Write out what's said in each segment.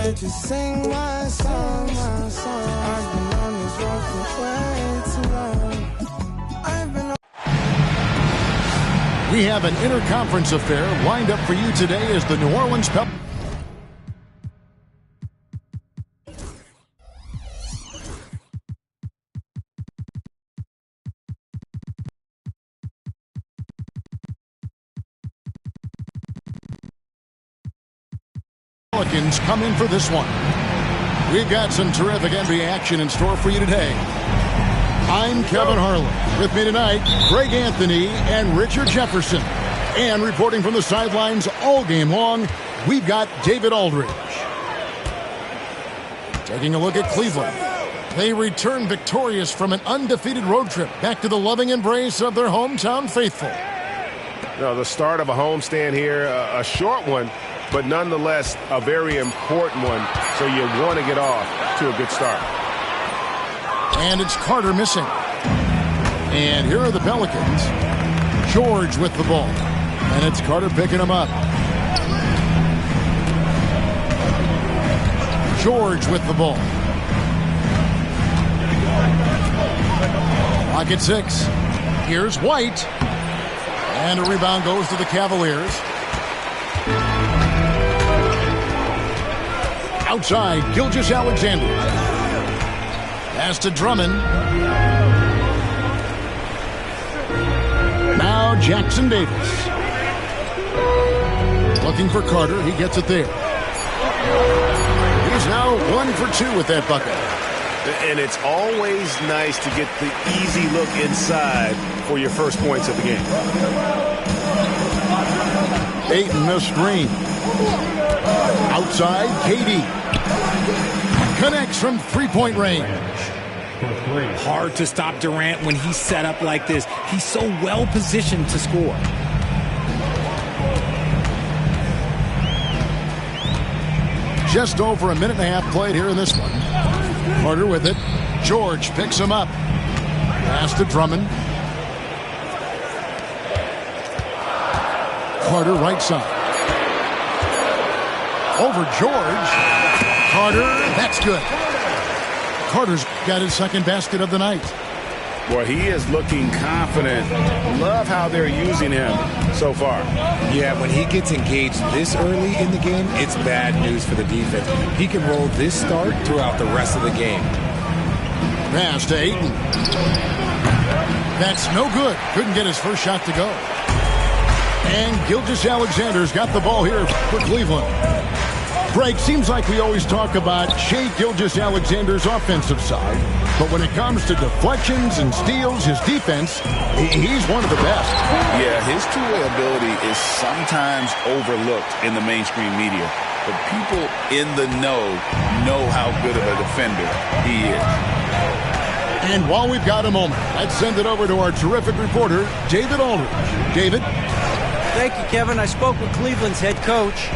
let you sing my song, my song. I've been on this road for way too long. I've been on. We have an interconference affair lined up for you today as the New Orleans Pelicans come in for this one. We've got some terrific NBA action in store for you today. I'm Kevin Harlan. With me tonight, Greg Anthony and Richard Jefferson. And reporting from the sidelines all game long, we've got David Aldridge. Taking a look at Cleveland. They return victorious from an undefeated road trip back to the loving embrace of their hometown faithful. The start of a homestand here, a short one, but nonetheless a very important one, so you want to get off to a good start. And it's Carter missing. And here are the Pelicans. George with the ball. And it's Carter picking him up. George with the ball. Clock at 6. Here's White. And a rebound goes to the Cavaliers. Outside, Gilgeous-Alexander. Pass to Drummond. Now Jackson Davis. Looking for Carter. He gets it there. He's now 1 for 2 with that bucket. And it's always nice to get the easy look inside for your first points of the game. Ayton the screen. Outside, KD. Connects from three-point range. Hard to stop Durant when he's set up like this. He's so well positioned to score. Just over a minute and a half played here in this one. Carter with it. George picks him up. Pass to Drummond. Carter right side. Over George. Carter, that's good. Carter's got his second basket of the night. Boy, he is looking confident. Love how they're using him so far. Yeah, when he gets engaged this early in the game, it's bad news for the defense. He can roll this start throughout the rest of the game. Pass to Ayton. That's no good. Couldn't get his first shot to go. And Gilgeous-Alexander's got the ball here for Cleveland. Greg, seems like we always talk about Shai Gilgeous-Alexander's offensive side, but when it comes to deflections and steals, his defense, he's one of the best. Yeah, his two-way ability is sometimes overlooked in the mainstream media, but people in the know how good of a defender he is. And while we've got a moment, let's send it over to our terrific reporter, David Aldridge. David? Thank you, Kevin. I spoke with Cleveland's head coach.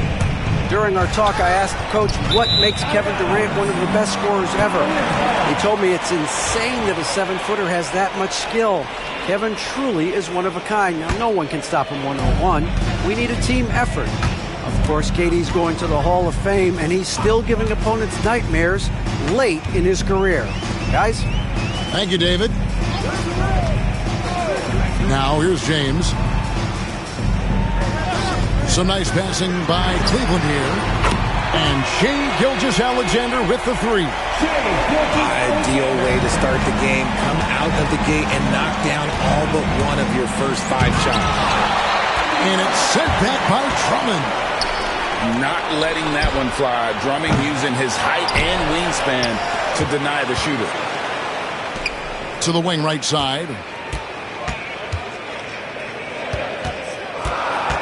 During our talk, I asked the coach what makes Kevin Durant one of the best scorers ever. He told me it's insane that a 7-footer has that much skill. Kevin truly is one of a kind. Now, no one can stop him one-on-one. We need a team effort. Of course, KD's going to the Hall of Fame, and he's still giving opponents nightmares late in his career. Guys? Thank you, David. Now, here's James. Some nice passing by Cleveland here. And Shai Gilgeous-Alexander with the three. Ideal way to start the game. Come out of the gate and knock down all but one of your first 5 shots. And it's sent back by Drummond. Not letting that one fly. Drummond using his height and wingspan to deny the shooter. To the wing right side.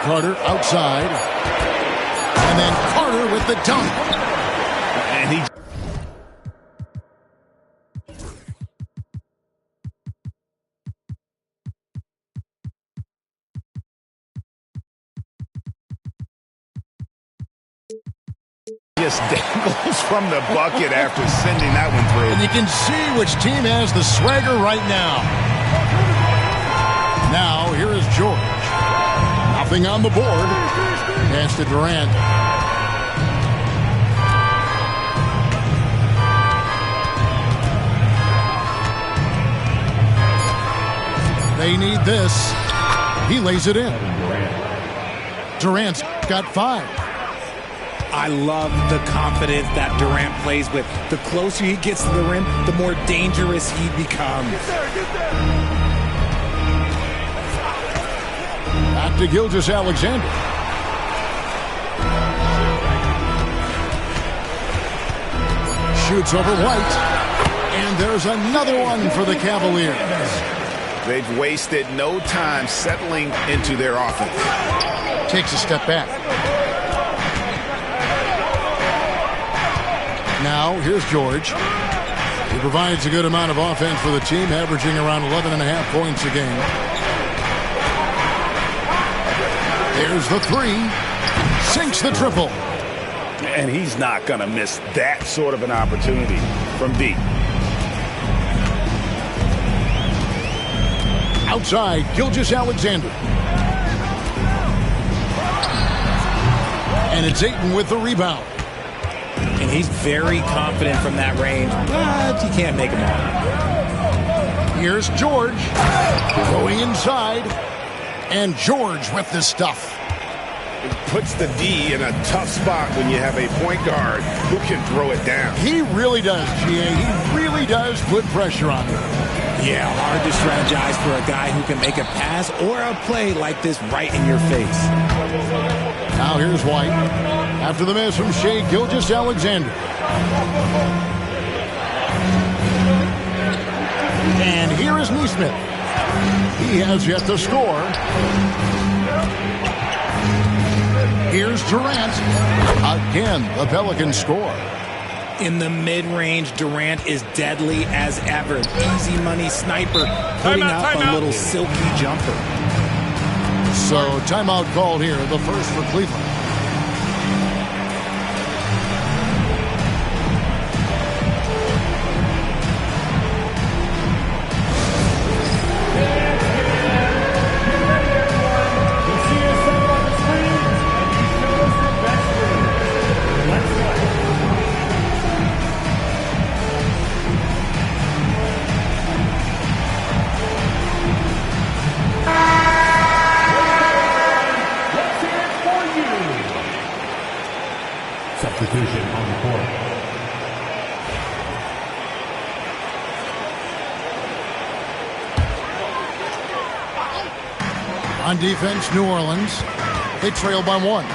Carter outside. And then Carter with the dunk. And he... just dangles from the bucket after sending that one through. And you can see which team has the swagger right now. Now, here is George. Nothing on the board. Pass to Durant. They need this. He lays it in. Durant's got 5. I love the confidence that Durant plays with. The closer he gets to the rim, the more dangerous he becomes. Back to Gilgeous-Alexander. Shoots over White. And there's another one for the Cavaliers. They've wasted no time settling into their offense. Takes a step back. Now, here's George. He provides a good amount of offense for the team, averaging around 11.5 points a game. There's the 3. Sinks the triple. And he's not going to miss that sort of an opportunity from deep. Outside, Gilgeous-Alexander. And it's Ayton with the rebound. And he's very confident from that range, but you can't make him all. Here's George going inside. And George with the stuff. It puts the D in a tough spot when you have a point guard who can throw it down. He really does, GA. He really does put pressure on him. Yeah, hard to strategize for a guy who can make a pass or a play like this right in your face. Now here's White. After the miss from Shai Gilgeous-Alexander. And here is Neesmith. He has yet to score. Here's Durant. Again, the Pelicans score. In the mid-range, Durant is deadly as ever. Easy money sniper, putting up a little silky jumper. So timeout called here, the first for Cleveland. Substitution on the court. On defense, New Orleans. They trail by 1.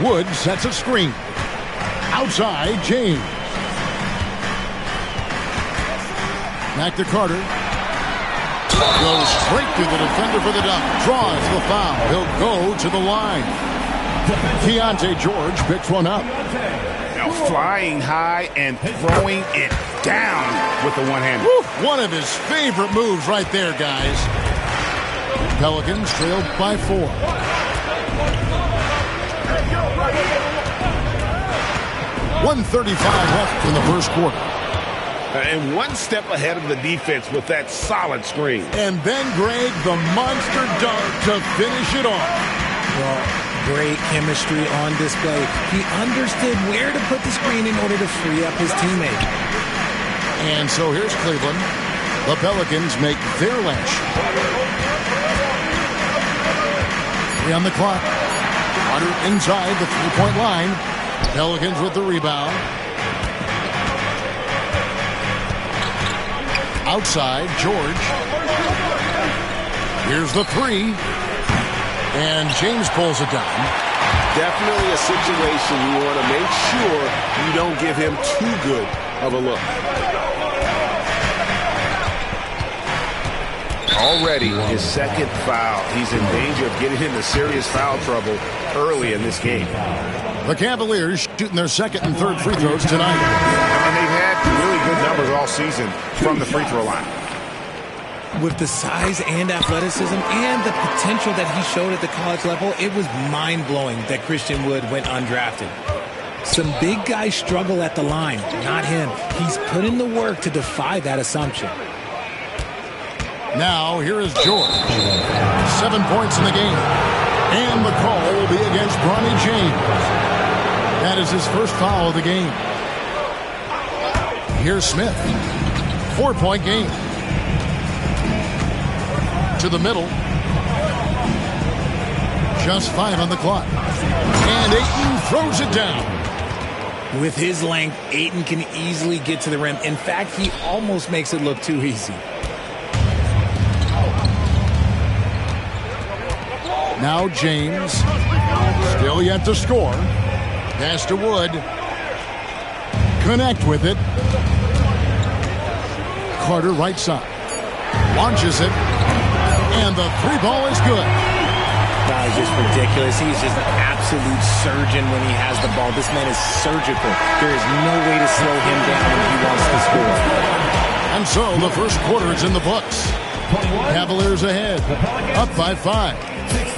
Wood sets a screen. Outside, James. Back to Carter. Goes straight through the defender for the dunk. Draws the foul. He'll go to the line. Keontae George picks one up. Now flying high and throwing it down with the one-hander. One of his favorite moves right there, guys. Pelicans trailed by 4. .135 left in the first quarter. And one step ahead of the defense with that solid screen. And then, Greg, the monster dunk to finish it off. Well, great chemistry on display. He understood where to put the screen in order to free up his teammate. And so here's Cleveland. The Pelicans make their last shot. 3 on the clock. Carter inside the three-point line. Pelicans with the rebound. Outside, George. Here's the 3. And James pulls it down. Definitely a situation you want to make sure you don't give him too good of a look. Already his second foul. He's in danger of getting into serious foul trouble early in this game. The Cavaliers shooting their second and third free throws tonight. And they've had really good numbers all season from the free throw line. With the size and athleticism and the potential that he showed at the college level, it was mind-blowing that Christian Wood went undrafted. Some big guys struggle at the line, not him. He's put in the work to defy that assumption. Now, here is George. 7 points in the game. And the call will be against Bronny James. That is his first foul of the game. Here's Smith. 4-point game. to the middle. Just 5 on the clock. And Ayton throws it down. With his length, Ayton can easily get to the rim. In fact, he almost makes it look too easy. Now James. Still yet to score. Pass to Wood. Connect with it. Carter right side. Launches it. And the 3 ball is good. That is just ridiculous. He's just an absolute surgeon when he has the ball. This man is surgical. There is no way to slow him down when he wants to score. And so the first quarter is in the books. Cavaliers ahead. Up by 5.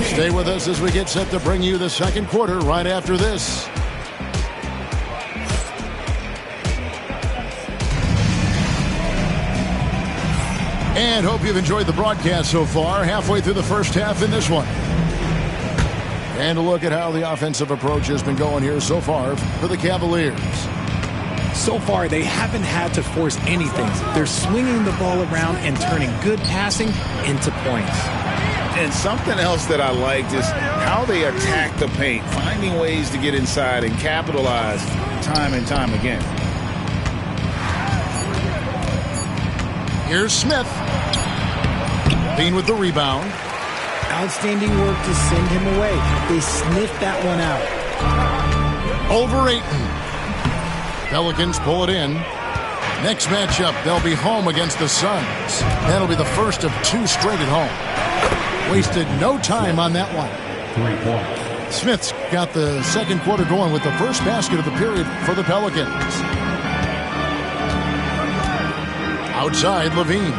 Stay with us as we get set to bring you the second quarter right after this. And hope you've enjoyed the broadcast so far. Halfway through the first half in this one. And a look at how the offensive approach has been going here so far for the Cavaliers. So far, they haven't had to force anything. They're swinging the ball around and turning good passing into points. And something else that I liked is how they attack the paint, finding ways to get inside and capitalize time and time again. Here's Smith. Bean with the rebound. Outstanding work to send him away. They sniffed that one out. Over Ayton. Pelicans pull it in. Next matchup, they'll be home against the Suns. That'll be the first of 2 straight at home. Wasted no time on that one. 3 points. Smith's got the second quarter going with the first basket of the period for the Pelicans. Outside, Levine.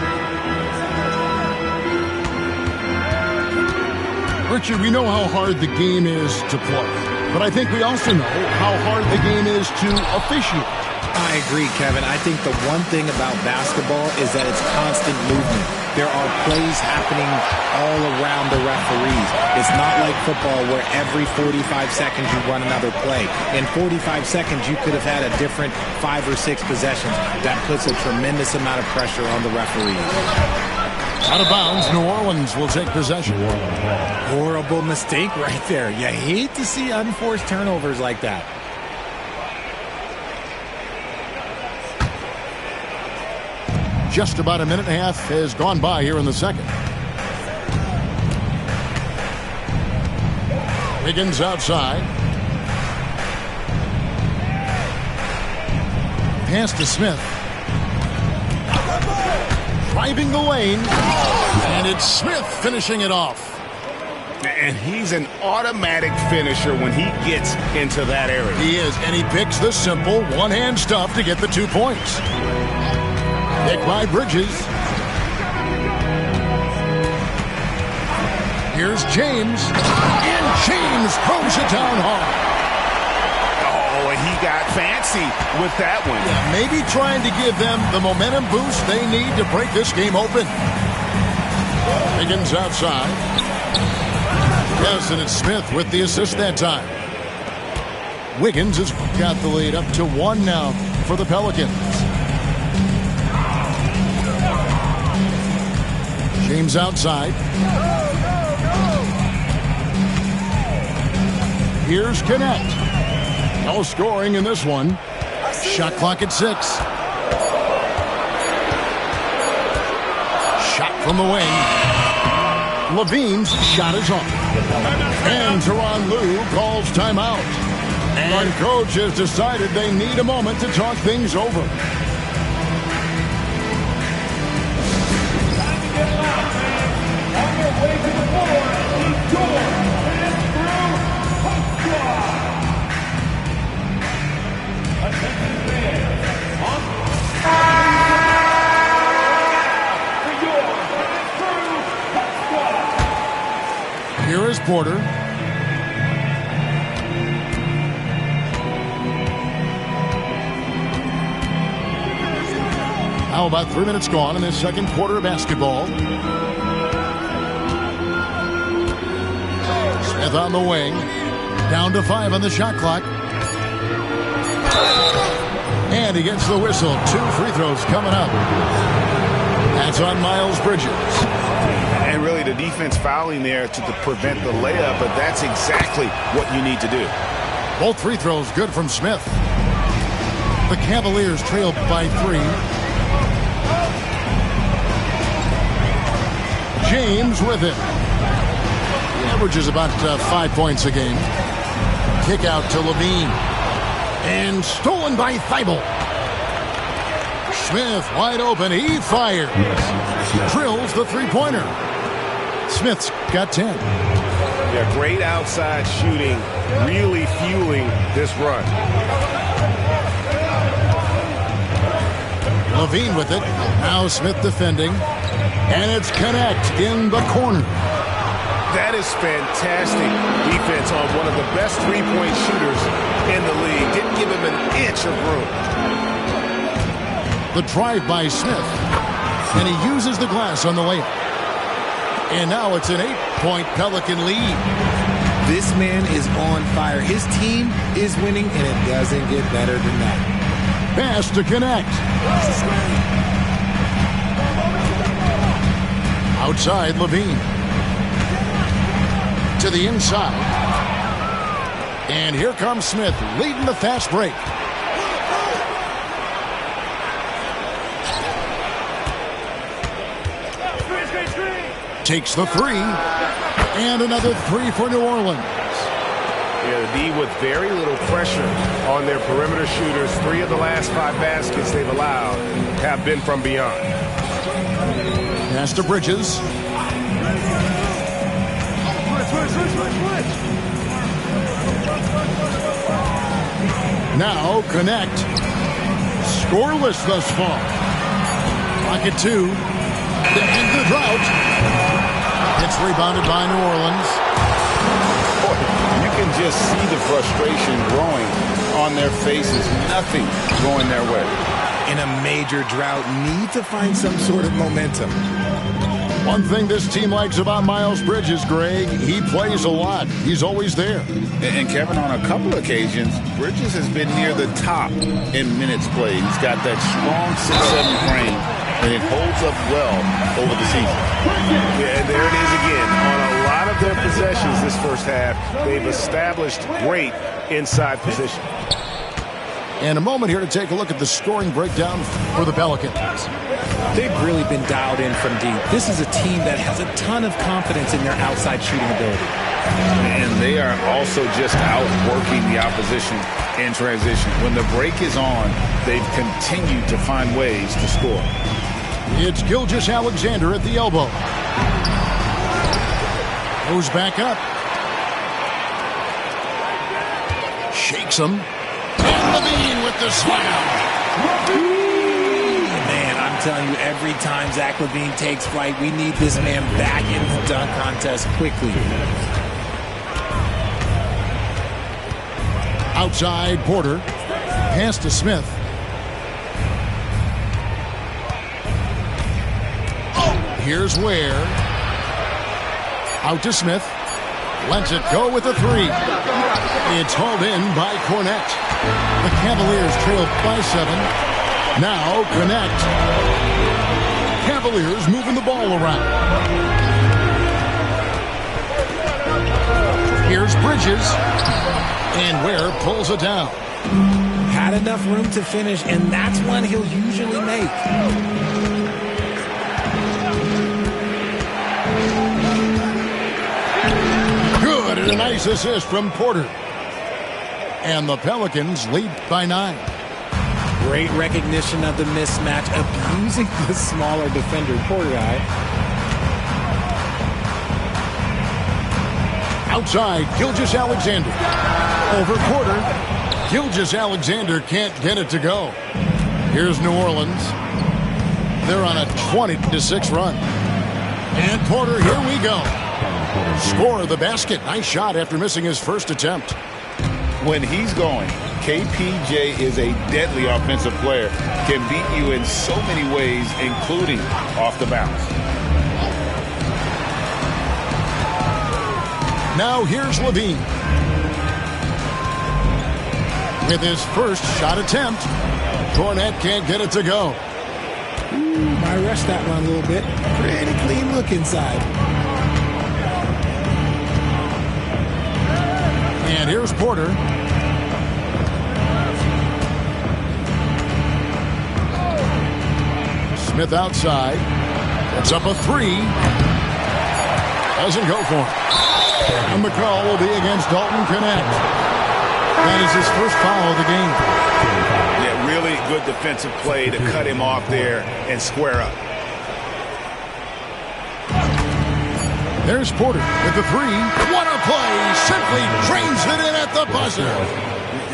Richard, we know how hard the game is to play, but I think we also know how hard the game is to officiate. I agree, Kevin. I think the one thing about basketball is that it's constant movement. There are plays happening all around the referees. It's not like football where every 45 seconds you run another play. In 45 seconds, you could have had a different 5 or 6 possessions. That puts a tremendous amount of pressure on the referees. Out of bounds, New Orleans will take possession. Horrible mistake right there. You hate to see unforced turnovers like that. Just about a minute and a half has gone by here in the second. Higgins outside. Pass to Smith. Driving the lane. And it's Smith finishing it off. And he's an automatic finisher when he gets into that area. He is, and he picks the simple one-hand stuff to get the 2 points. Pick by Bridges. Here's James. And James throws it down hard. Oh, and he got fancy with that one. Yeah, maybe trying to give them the momentum boost they need to break this game open. Higgins outside. Yes, and it's Smith with the assist that time. Wiggins has got the lead up to 1 now for the Pelicans. James outside. Here's Connect. No scoring in this one. Shot clock at 6. Shot from the wing. Levine's shot is on. And Tyronn Lue calls timeout. And coach has decided they need a moment to talk things over. Here is Porter. Now about 3 minutes gone in this second quarter of basketball. Smith on the wing. Down to 5 on the shot clock. And he gets the whistle. 2 free throws coming up. That's on Miles Bridges. And And really the defense fouling there to prevent the layup, but that's exactly what you need to do. Both free throws good from Smith. The Cavaliers trail by 3. James with it. He averages about 5 points a game. Kick out to Levine. And stolen by Thibault. Smith wide open. He fires. Drills the three-pointer. Smith's got 10. Yeah, great outside shooting, really fueling this run. Levine with it. Now Smith defending. And it's Connect in the corner. That is fantastic defense on one of the best three-point shooters in the league. Didn't give him an inch of room. The drive by Smith. And he uses the glass on the layup. And now it's an 8-point Pelican lead. This man is on fire. His team is winning, and it doesn't get better than that. Pass to Connect. Outside, Levine. To the inside. And here comes Smith leading the fast break. Takes the 3. And another 3 for New Orleans. Yeah, the D with very little pressure on their perimeter shooters. 3 of the last 5 baskets they've allowed have been from beyond. Pass to Bridges. Now Connect. Scoreless thus far. Pocket 2. To end the drought. It's rebounded by New Orleans. Boy, you can just see the frustration growing on their faces. Nothing going their way. In a major drought, need to find some sort of momentum. One thing this team likes about Miles Bridges, Greg, he plays a lot. He's always there. And Kevin, on a couple of occasions, Bridges has been near the top in minutes played. He's got that strong 6'7" frame, and it holds up well over the season. Yeah, and there it is again. On a lot of their possessions this first half, they've established great inside position. And a moment here to take a look at the scoring breakdown for the Pelicans. They've really been dialed in from deep. This is a team that has a ton of confidence in their outside shooting ability. And they are also just outworking the opposition in transition. When the break is on, they've continued to find ways to score. It's Gilgeous-Alexander at the elbow. Goes back up. Shakes him. And Levine with the slam. Man, I'm telling you, every time Zach LaVine takes flight, we need this man back in the dunk contest quickly. Outside, Porter. Pass to Smith. Here's Ware. Out to Smith. Lets it go with a 3. It's hauled in by Cornette. The Cavaliers trail by 7. Now Connect. Cavaliers moving the ball around. Here's Bridges. And Ware pulls it down. Had enough room to finish, and that's one he'll usually make. Good, and a nice assist from Porter. And the Pelicans lead by 9. Great recognition of the mismatch, abusing the smaller defender, Porter guy. Outside, Gilgeous-Alexander. Over Porter. Gilgeous-Alexander can't get it to go. Here's New Orleans. They're on a 20-6 run. And Porter, here we go. Score the basket. Nice shot after missing his first attempt. When he's going, KPJ is a deadly offensive player. Can beat you in so many ways, including off the bounce. Now here's Levine. With his first shot attempt, Cornette can't get it to go. Might rush that one a little bit. Pretty clean look inside. And here's Porter. Smith outside. It's up a three. Doesn't go for it. And the call will be against Dalton Connect. That is his first foul of the game. Yeah, really good defensive play to cut him off there and square up. There's Porter with the three. What a play! Simply drains it in at the buzzer.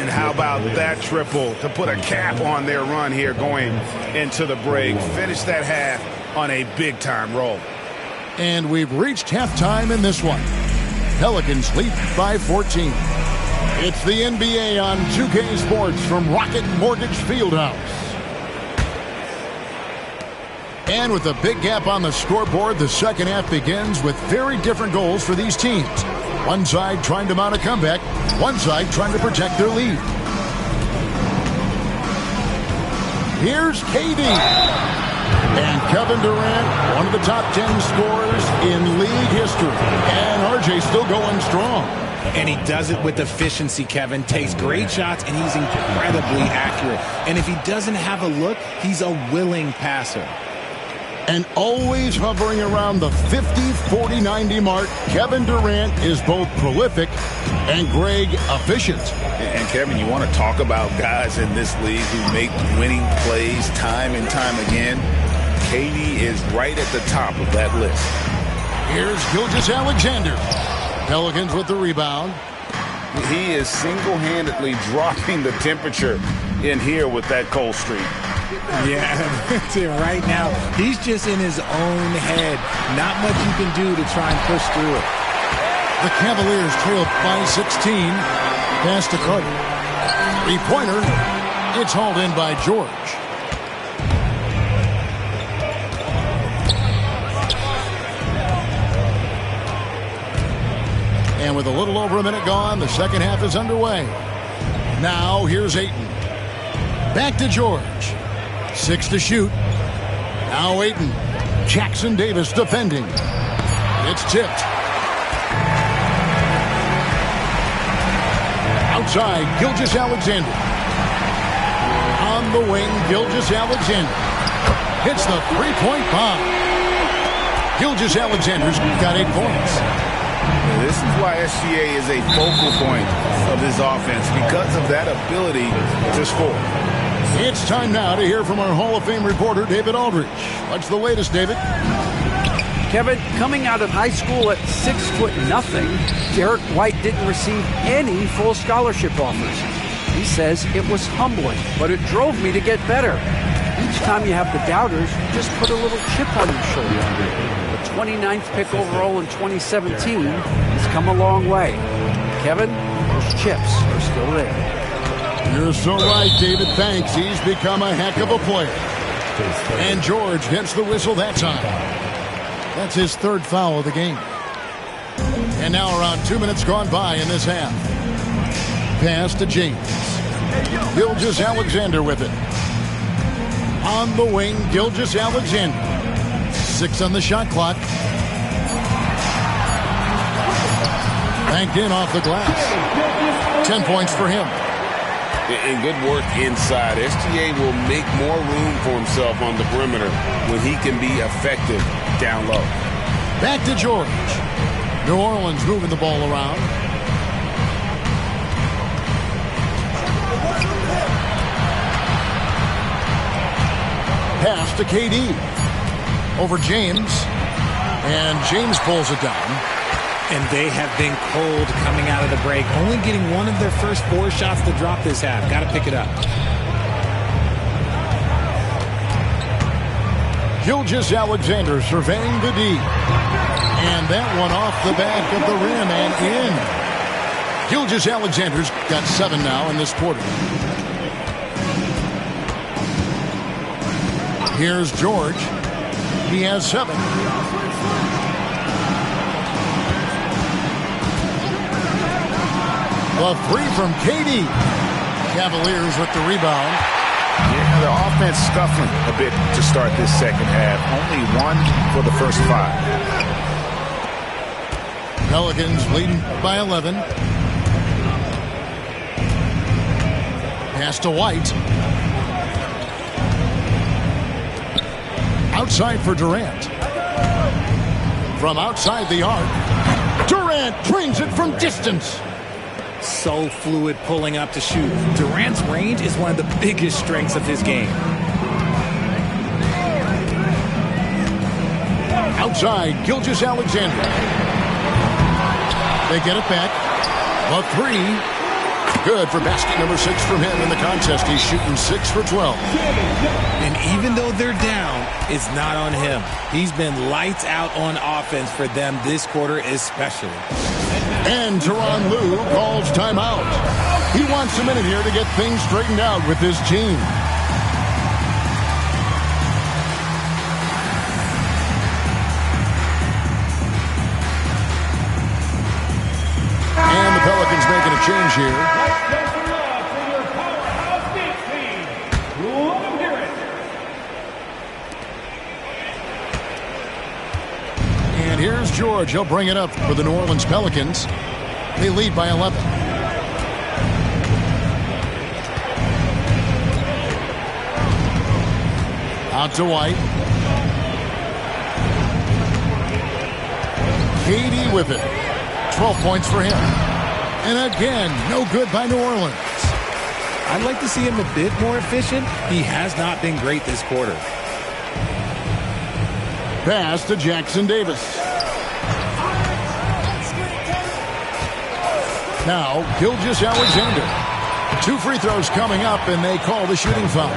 And how about that triple to put a cap on their run here going into the break. Finish that half on a big-time roll. And we've reached halftime in this one. Pelicans lead by 14. It's the NBA on 2K Sports from Rocket Mortgage Fieldhouse. And with a big gap on the scoreboard, the second half begins with very different goals for these teams. One side trying to mount a comeback, one side trying to protect their lead. Here's KD. And Kevin Durant, one of the top 10 scorers in league history. And RJ still going strong. And he does it with efficiency, Kevin. Takes great shots, and he's incredibly accurate. And if he doesn't have a look, he's a willing passer. And always hovering around the 50, 40, 90 mark, Kevin Durant is both prolific and, Greg, efficient. And Kevin, you want to talk about guys in this league who make winning plays time and time again? KD is right at the top of that list. Here's Gilgeous-Alexander. Pelicans with the rebound. He is single-handedly dropping the temperature in here with that cold streak. Yeah, that's it right now. He's just in his own head. Not much you can do to try and push through it. The Cavaliers trail by 16. Pass to Carter. Three-pointer. It's hauled in by George. And with a little over a minute gone, the second half is underway. Now here's Ayton. Back to George. 6 to shoot. Now Ayton. Jackson Davis defending. It's tipped. Outside, Gilgeous-Alexander. On the wing, Gilgeous-Alexander. Hits the three-point bomb. Gilgeous-Alexander's got 8 points. This is why SGA is a focal point of this offense, because of that ability to score. It's time now to hear from our Hall of Fame reporter, David Aldridge. What's the latest, David? Kevin, coming out of high school at 6'0", Derek White didn't receive any full scholarship offers. He says it was humbling, but it drove me to get better. Each time you have the doubters, just put a little chip on your shoulder. The 29th pick overall in 2017 has come a long way. Kevin, those chips are still there. You're so right, David. Thanks. He's become a heck of a player. And George gets the whistle that time. That's his third foul of the game. And now around 2 minutes gone by in this half. Pass to James. Gilgeous-Alexander with it. On the wing, Gilgeous-Alexander. 6 on the shot clock. Banked in off the glass. 10 points for him. And good work inside. SGA will make more room for himself on the perimeter when he can be effective down low. Back to George. New Orleans moving the ball around. Pass to KD. Over James. And James pulls it down. And they have been cold coming out of the break. Only getting one of their first 4 shots to drop this half. Got to pick it up. Gilgeous-Alexander surveying the D. And that one off the back of the rim and in. Gilgeous-Alexander's got 7 now in this quarter. Here's George. He has 7. A 3 from KD. Cavaliers with the rebound. Yeah, their offense scuffling a bit to start this second half. Only 1 for the first 5. Pelicans leading by 11. Pass to White. Outside for Durant. From outside the arc, Durant drains it from distance. So fluid pulling up to shoot. Durant's range is one of the biggest strengths of his game. Outside, Gilgeous-Alexander. They get it back. The 3. Good for basket number 6 from him in the contest. He's shooting 6 for 12. And even though they're down, it's not on him. He's been lights out on offense for them this quarter especially. And Tyronn Lue calls timeout. He wants a minute here to get things straightened out with his team. And the Pelicans making a change here. And here's George. He'll bring it up for the New Orleans Pelicans. They lead by 11. Out to White. KD with it. 12 points for him. And again, no good by New Orleans. I'd like to see him a bit more efficient. He has not been great this quarter. Pass to Jackson Davis. Now, Gilgeous-Alexander. 2 free throws coming up, and they call the shooting foul.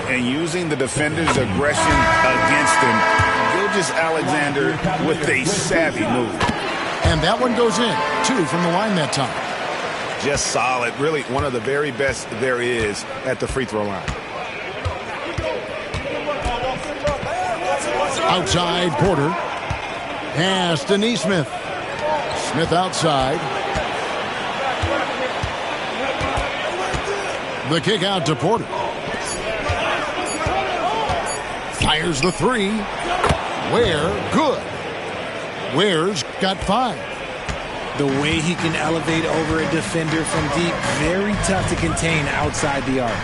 And using the defender's aggression against him, Gilgeous-Alexander with a savvy move. And that one goes in. 2 from the line that time. Just solid. Really one of the very best there is at the free throw line. Outside, Porter. Pass to Nesmith. Smith outside. The kick out to Porter. Fires the 3. Ware, good. Ware's got 5. The way he can elevate over a defender from deep, very tough to contain outside the arc.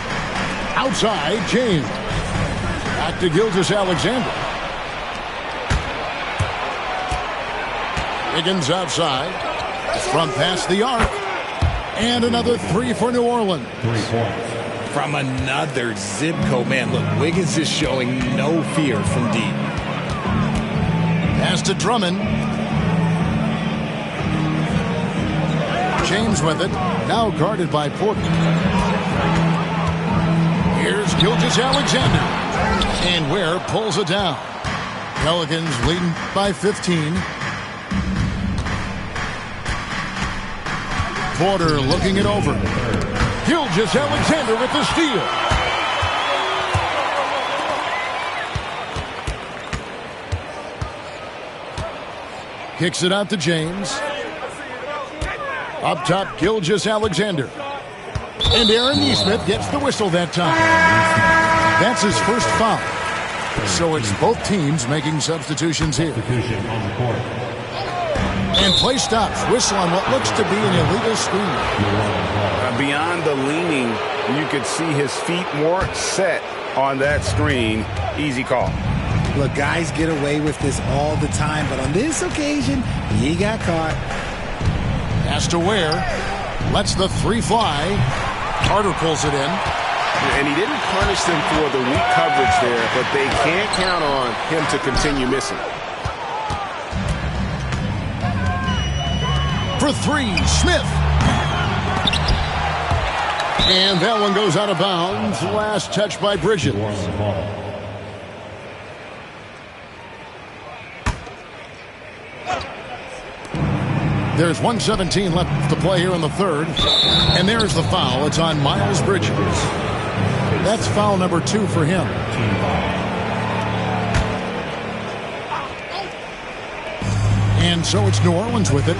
Outside, James. Back to Gilgeous-Alexander. Higgins outside. From past the arc. And another 3 for New Orleans. 3 points. From another zip code. Man, look, Wiggins is showing no fear from deep. Pass to Drummond. James with it. Now guarded by Porter. Here's Gilgeous-Alexander. And Ware pulls it down. Pelicans leading by 15. Porter looking it over. Gilgeous-Alexander with the steal. Kicks it out to James. Up top, Gilgeous-Alexander. And Aaron Nesmith gets the whistle that time. That's his first foul. So it's both teams making substitutions here. Substitution on the court. And play stops. Whistle on what looks to be an illegal screen. Beyond the leaning, you could see his feet weren't set on that screen. Easy call. Look, guys get away with this all the time, but on this occasion, he got caught. Pass to Ware. Lets the 3 fly. Carter pulls it in. And he didn't punish them for the weak coverage there, but they can't count on him to continue missing. For 3, Smith. And that one goes out of bounds. Last touch by Bridges. There's 1:17 left to play here in the third. And there's the foul. It's on Miles Bridges. That's foul number 2 for him. And so it's New Orleans with it.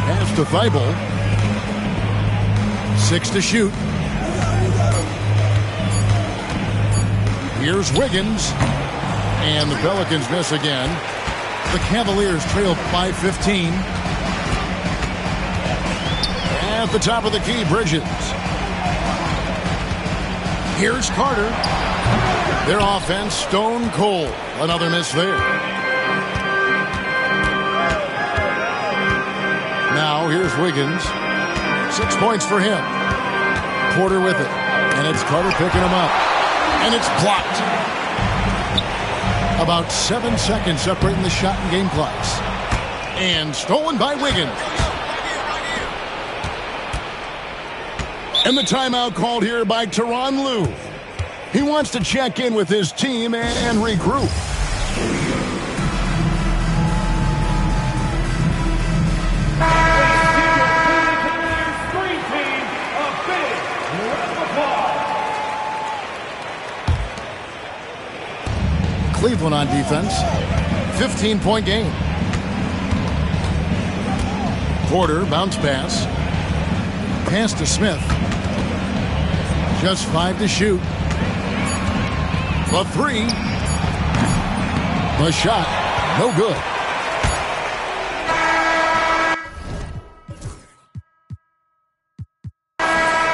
Pass to Thibault. 6 to shoot. Here's Wiggins. And the Pelicans miss again. The Cavaliers trail by 15. At the top of the key, Bridges. Here's Carter. Their offense stone cold. Another miss there. Now here's Wiggins. 6 points for him. Porter with it. And it's Carter picking him up. And it's blocked. About 7 seconds separating the shot and game clocks. And stolen by Wiggins. And the timeout called here by Tyronn Lue. He wants to check in with his team and regroup. Cleveland on defense. 15-point game. Porter, bounce pass. Pass to Smith. Just 5 to shoot. The 3. The shot. No good.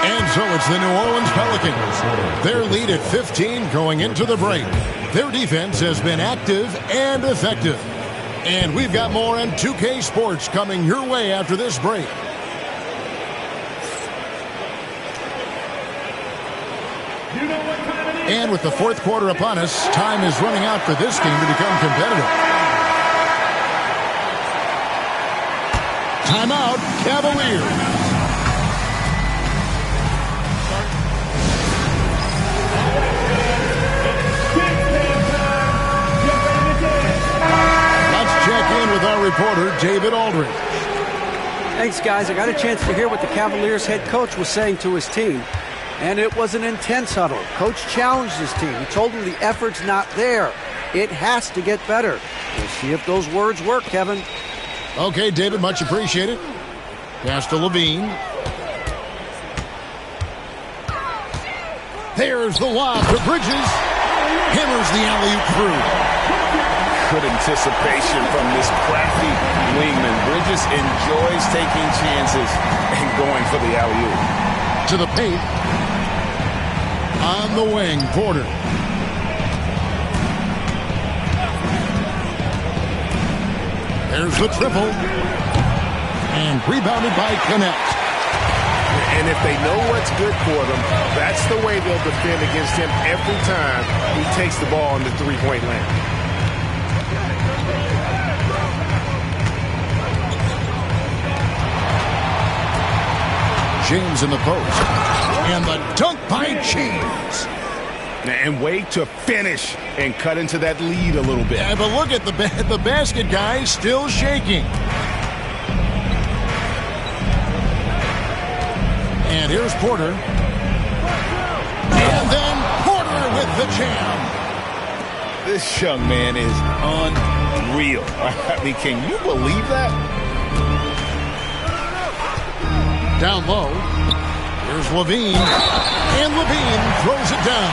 And so it's the New Orleans Pelicans. Their lead at 15 going into the break. Their defense has been active and effective. And we've got more on 2K Sports coming your way after this break. And with the fourth quarter upon us, time is running out for this game to become competitive. Timeout, Cavaliers. With our reporter, David Aldridge. Thanks, guys. I got a chance to hear what the Cavaliers head coach was saying to his team, and it was an intense huddle. Coach challenged his team. He told them the effort's not there. It has to get better. We'll see if those words work, Kevin. Okay, David, much appreciated. Pass to Levine. There's the lob to Bridges. Hammers the alley-oop through. Good anticipation from this crafty wingman. Bridges enjoys taking chances and going for the alley-oop. To the paint. On the wing, Porter. There's the triple. And rebounded by Connect. And if they know what's good for them, that's the way they'll defend against him every time he takes the ball in the three-point land. James in the post. And the dunk by James. And way to finish and cut into that lead a little bit. Yeah, but look at the basket guy still shaking. And here's Porter. And then Porter with the jam. This young man is unreal. I mean, can you believe that? Down low. Here's Levine. And Levine throws it down.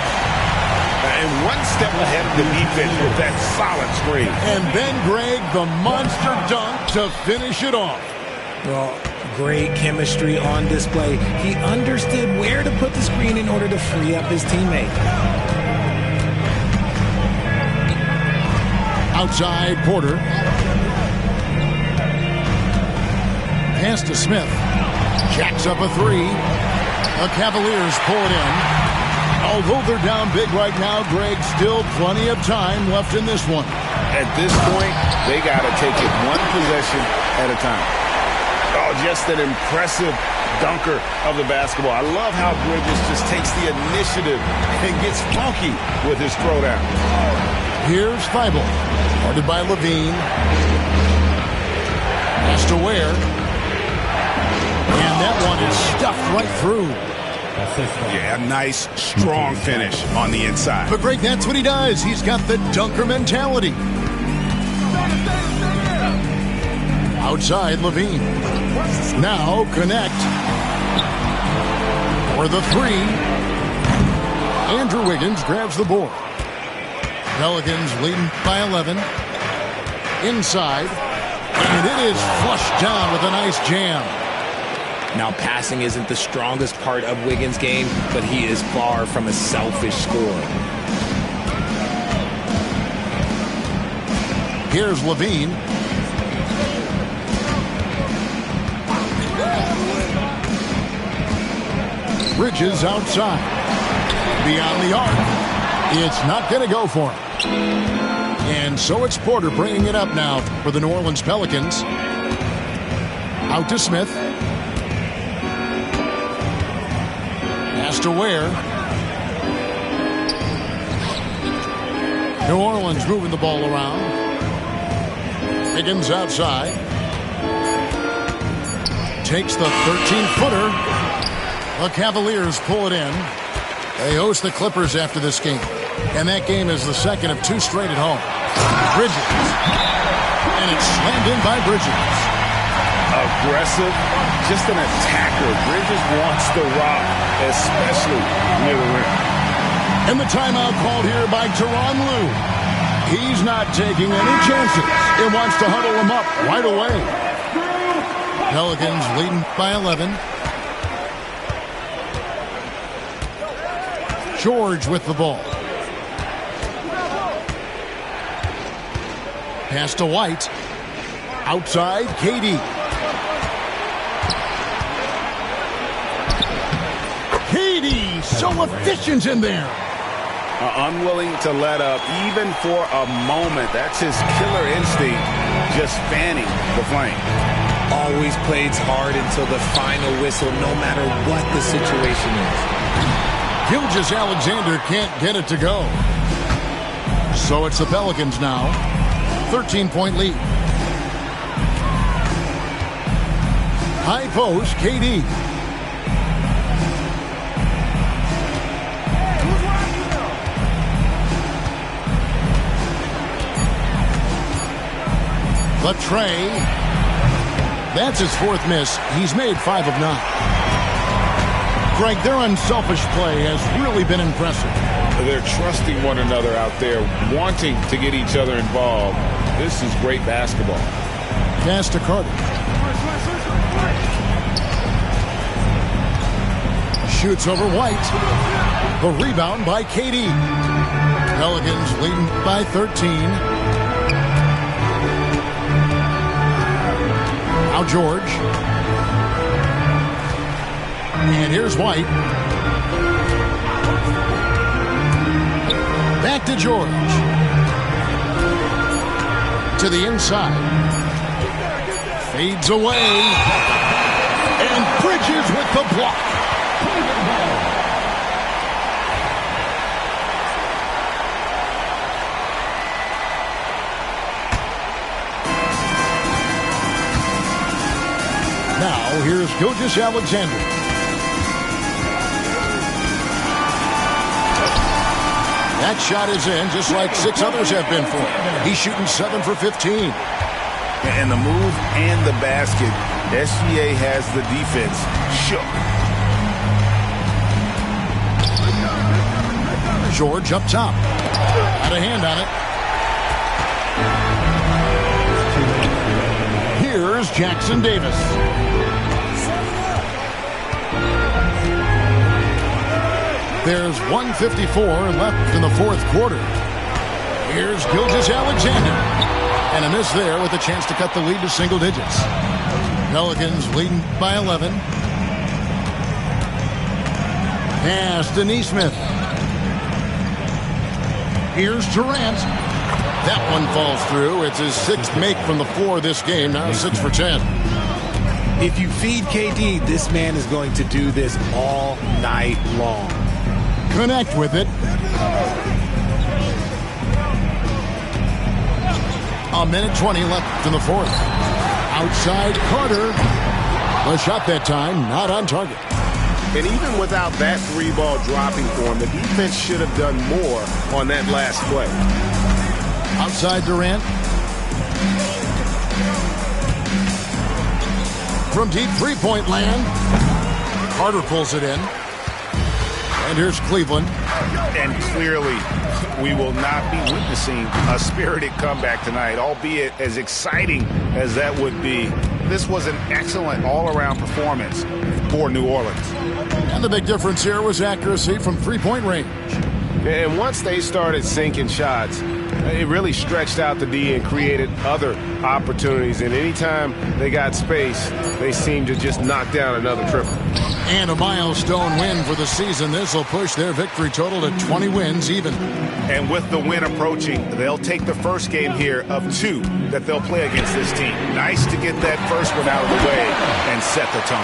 And one step ahead of the defense with that solid screen. And then Greg, the monster dunk to finish it off. Well, great chemistry on display. He understood where to put the screen in order to free up his teammate. Outside, Porter. Pass to Smith. Jacks up a 3. The Cavaliers pull it in. Although they're down big right now, Greg, still plenty of time left in this one. At this point, they got to take it one possession at a time. Oh, just an impressive dunker of the basketball. I love how Bridges just takes the initiative and gets funky with his throwdown. Here's Thibault. Guarded by Levine. Pass to Ware. And that one is stuffed right through. Yeah, nice, strong finish on the inside. But Greg, that's what he does. He's got the dunker mentality. Outside, Levine. Now, Connect. For the three, Andrew Wiggins grabs the board. Pelicans leading by 11. Inside. And it is flushed down with a nice jam. Now, passing isn't the strongest part of Wiggins' game, but he is far from a selfish scorer. Here's Levine. Bridges outside. Beyond the arc. It's not going to go for him. And so it's Porter bringing it up now for the New Orleans Pelicans. Out to Smith. Pass to Ware. New Orleans moving the ball around. Wiggins outside. Takes the 13-footer. The Cavaliers pull it in. They host the Clippers after this game. And that game is the second of 2 straight at home. Bridges. And it's slammed in by Bridges. Aggressive, just an attacker. Bridges wants the rock, especially near the rim. And the timeout called here by Tyronn Lue. He's not taking any chances. He wants to huddle him up right away. Pelicans leading by 11. George with the ball. Pass to White. Outside, KD. KD, so efficient in there. Unwilling to let up even for a moment. That's his killer instinct, just fanning the flame. Always plays hard until the final whistle, no matter what the situation is. Gilgeous-Alexander can't get it to go. So it's the Pelicans now. 13-point lead. High post, KD. The tray. That's his 4th miss. He's made 5 of 9. Greg, their unselfish play has really been impressive. They're trusting one another out there, wanting to get each other involved. This is great basketball. Pass to Carter. Shoots over White. The rebound by KD. Pelicans leading by 13. Now George. And here's White. Back to George. To the inside. Fades away. And Bridges with the block. Now here's Gilgeous-Alexander. That shot is in, just like 6 others have been for him. He's shooting 7 for 15. And the move and the basket, SGA has the defense shook. George up top. Got a hand on it. Here's Jackson Davis. There's 1:54 left in the 4th quarter. Here's Gilgeous-Alexander. And a miss there with a chance to cut the lead to single digits. Pelicans leading by 11. Pass to Nesmith. Here's Durant. That one falls through. It's his 6th make from the floor this game. Now 6 for 10. If you feed KD, this man is going to do this all night long. Connect with it. A minute 20 left in the 4th. Outside Carter. The shot that time not on target. And even without that 3-ball dropping for him, the defense should have done more on that last play. Outside Durant. From deep 3-point land. Carter pulls it in. And here's Cleveland. And clearly, we will not be witnessing a spirited comeback tonight, albeit as exciting as that would be. This was an excellent all-around performance for New Orleans. And the big difference here was accuracy from three-point range. And once they started sinking shots, it really stretched out the D and created other opportunities. And anytime they got space, they seemed to just knock down another triple. And a milestone win for the season. This will push their victory total to 20 wins even. And with the win approaching, they'll take the first game here of 2 that they'll play against this team. Nice to get that first one out of the way and set the tone.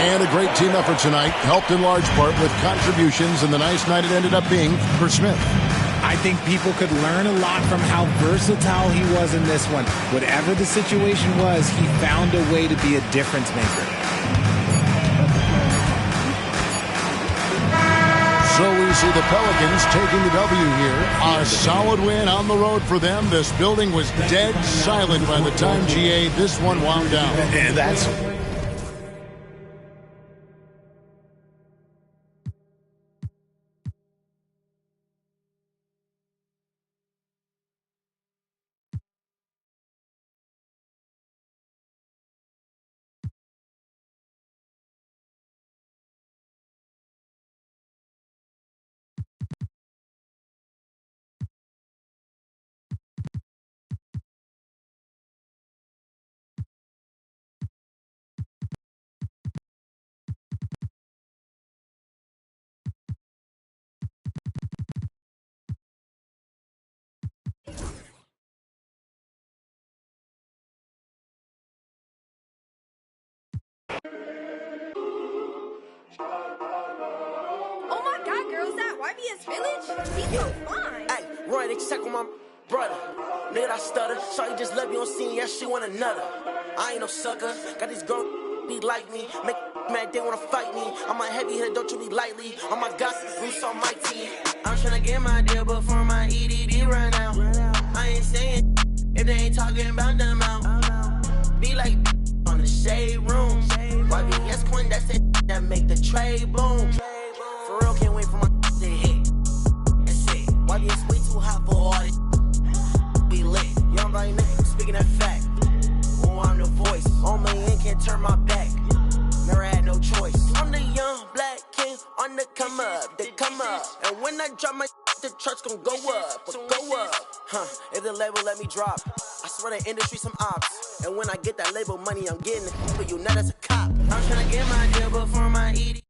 And a great team effort tonight, helped in large part with contributions, and the nice night it ended up being for Smith. I think people could learn a lot from how versatile he was in this one. Whatever the situation was, he found a way to be a difference maker. So we see the Pelicans taking the W here. A solid win on the road for them. This building was dead silent by the time GA this one wound down. And that's... Oh my God, girl, is that YBS Village? He's so fine. Hey, Roy, they check on my brother. Nigga, I stutter. Shawty just love you on scene, yeah, she want another. I ain't no sucker. Got these girls be like me. Make mad, they wanna fight me. I'm a heavy hitter, don't you be lightly. On my gossip, Bruce on my team. I'm tryna get my deal before my EDD run out. I ain't saying if they ain't talking about them out. Be like on the shade room. YBS Quinn, that's it that make the trade boom. For real, can't wait for my to hit. That's it. YBS way too hot for all this. Be lit. Young right nigga, speaking that fact. Oh, I'm the voice. On my end, can't turn my back. Never had no choice. I'm the young black king on the come up. They come up. And when I drop my the truck's gon' go up. Go up. If the label let me drop, I swear the industry some ops. And when I get that label money, I'm getting it. But you know that's a cop. I'm tryna get my deal before my ED.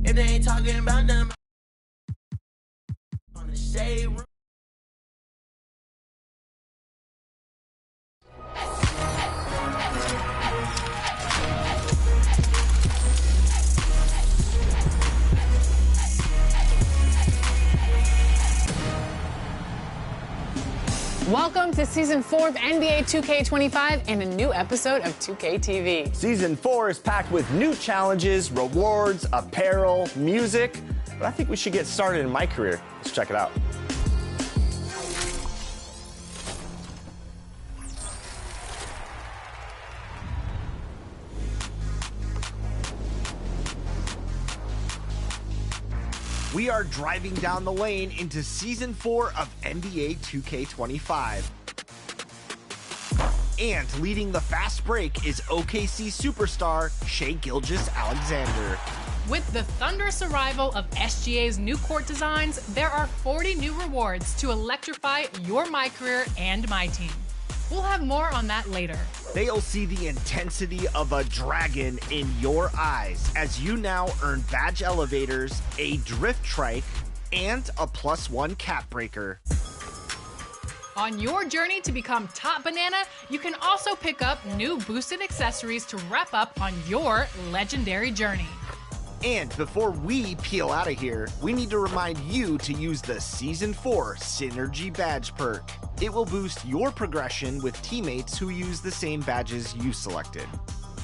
If they ain't talking about them on the shade room. Welcome to Season 4 of NBA 2K25 and a new episode of 2K TV. Season 4 is packed with new challenges, rewards, apparel, music. But I think we should get started in my career. Let's check it out. We are driving down the lane into Season 4 of NBA 2K25. And leading the fast break is OKC superstar Shai Gilgeous-Alexander. With the thunderous arrival of SGA's new court designs, there are 40 new rewards to electrify your My Career and my team. We'll have more on that later. They'll see the intensity of a dragon in your eyes as you now earn badge elevators, a drift trike, and a +1 cap breaker. On your journey to become top banana, you can also pick up new boosted accessories to wrap up on your legendary journey. And before we peel out of here, we need to remind you to use the Season 4 Synergy Badge perk. It will boost your progression with teammates who use the same badges you selected.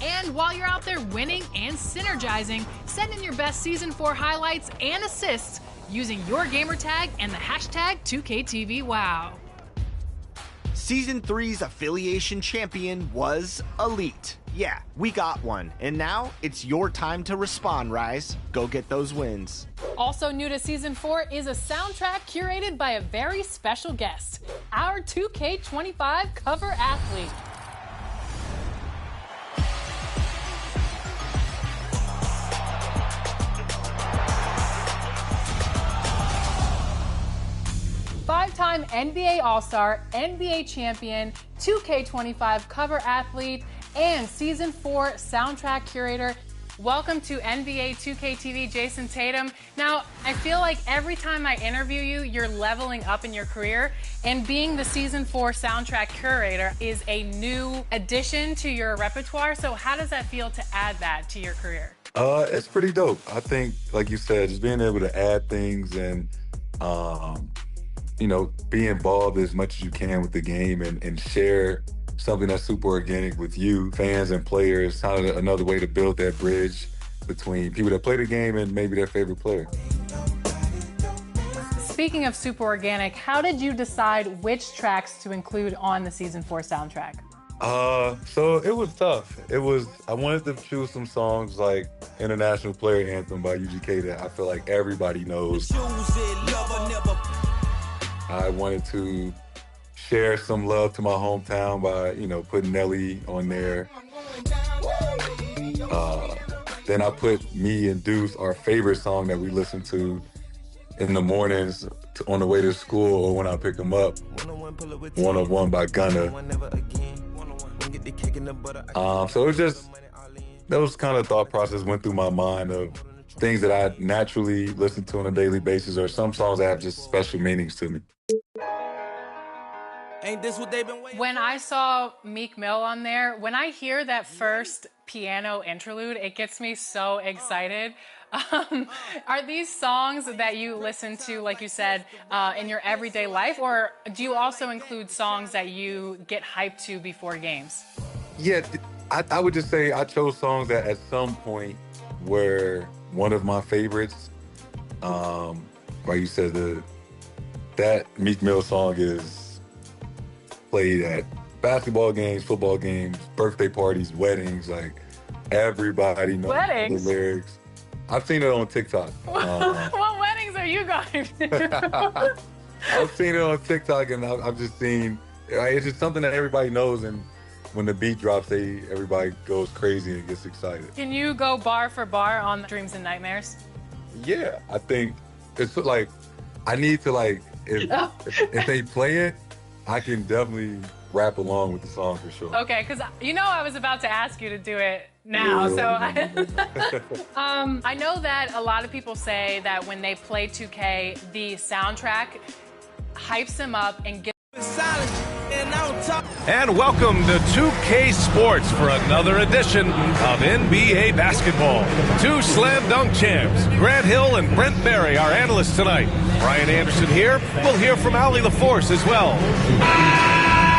And while you're out there winning and synergizing, send in your best Season 4 highlights and assists using your gamer tag and the hashtag 2KTVWow. Season 3's affiliation champion was Elite. Yeah, we got one. And now it's your time to respond, Rise. Go get those wins. Also new to Season 4 is a soundtrack curated by a very special guest, our 2K25 cover athlete. Five-time NBA All-Star, NBA champion, 2K25 cover athlete, and Season 4 soundtrack curator. Welcome to NBA 2K TV, Jason Tatum. Now, I feel like every time I interview you, you're leveling up in your career, and being the Season 4 soundtrack curator is a new addition to your repertoire. So how does that feel to add that to your career? It's pretty dope. I think, like you said, just being able to add things and, be involved as much as you can with the game and share something that's super organic with you, fans and players, kind of another way to build that bridge between people that play the game and maybe their favorite player. Speaking of super organic, how did you decide which tracks to include on the Season 4 soundtrack? So it was tough. I wanted to choose some songs like International Player Anthem by UGK that I feel like everybody knows. I wanted to share some love to my hometown by, putting Nelly on there. Then I put me and Deuce, our favorite song that we listen to in the mornings on the way to school or when I pick them up, 101 by Gunna. So it was just, those kind of thought process went through my mind of things that I naturally listen to on a daily basis or some songs that have just special meanings to me. Ain't this what they've been waiting? When I saw Meek Mill on there, when I hear that first piano interlude, it gets me so excited. Are these songs that you listen to, like you said, in your everyday life, or do you also include songs that you get hyped to before games? Yeah, I would just say I chose songs that at some point were one of my favorites. Like you said, that Meek Mill song is played at basketball games, football games, birthday parties, weddings. Like, everybody knows the lyrics. I've seen it on TikTok. What weddings are you going to? I've seen it on TikTok, and I've just seen, it's just something that everybody knows, and when the beat drops, everybody goes crazy and gets excited. Can you go bar for bar on Dreams and Nightmares? Yeah, I think it's like, I need to if they play it, I can definitely rap along with the song for sure. Okay, because I was about to ask you to do it now. I know that a lot of people say that when they play 2K, the soundtrack hypes them up and gets And welcome to 2K Sports for another edition of NBA basketball. Two slam dunk champs, Grant Hill and Brent Berry, our analysts tonight. Brian Anderson here. We'll hear from Allie LaForce as well.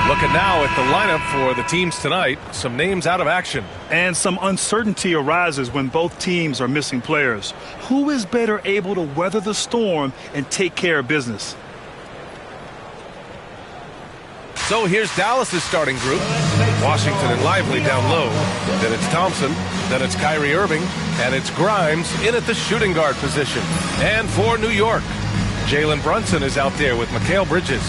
Looking now at the lineup for the teams tonight, some names out of action. And some uncertainty arises when both teams are missing players. Who is better able to weather the storm and take care of business? So here's Dallas's starting group. Washington and Lively down low. Then it's Thompson. Then it's Kyrie Irving. And it's Grimes in at the shooting guard position. And for New York, Jalen Brunson is out there with Mikal Bridges.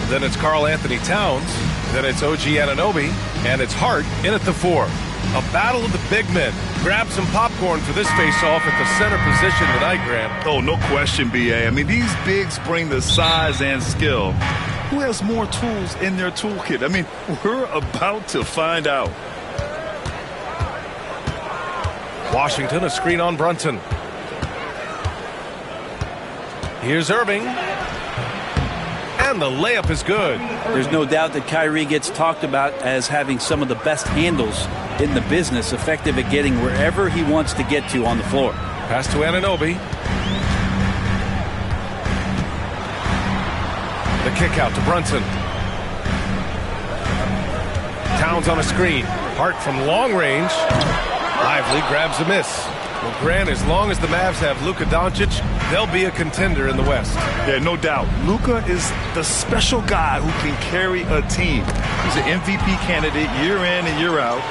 Then it's Karl Anthony Towns. Then it's OG Anunoby. And it's Hart in at the 4. A battle of the big men. Grab some popcorn for this face-off at the center position tonight, Grant. Oh, no question, B.A. I mean, these bigs bring the size and skill. Who has more tools in their toolkit? I mean, we're about to find out. Washington, a screen on Brunson. Here's Irving. And the layup is good. There's no doubt that Kyrie gets talked about as having some of the best handles in the business, effective at getting wherever he wants to get to on the floor. Pass to Anunoby. The kick out to Brunson. Towns on a screen. Hart from long range. Lively grabs a miss. Well, Grant, as long as the Mavs have Luka Doncic, they'll be a contender in the West. Yeah, no doubt. Luka is the special guy who can carry a team. He's an MVP candidate year in and year out.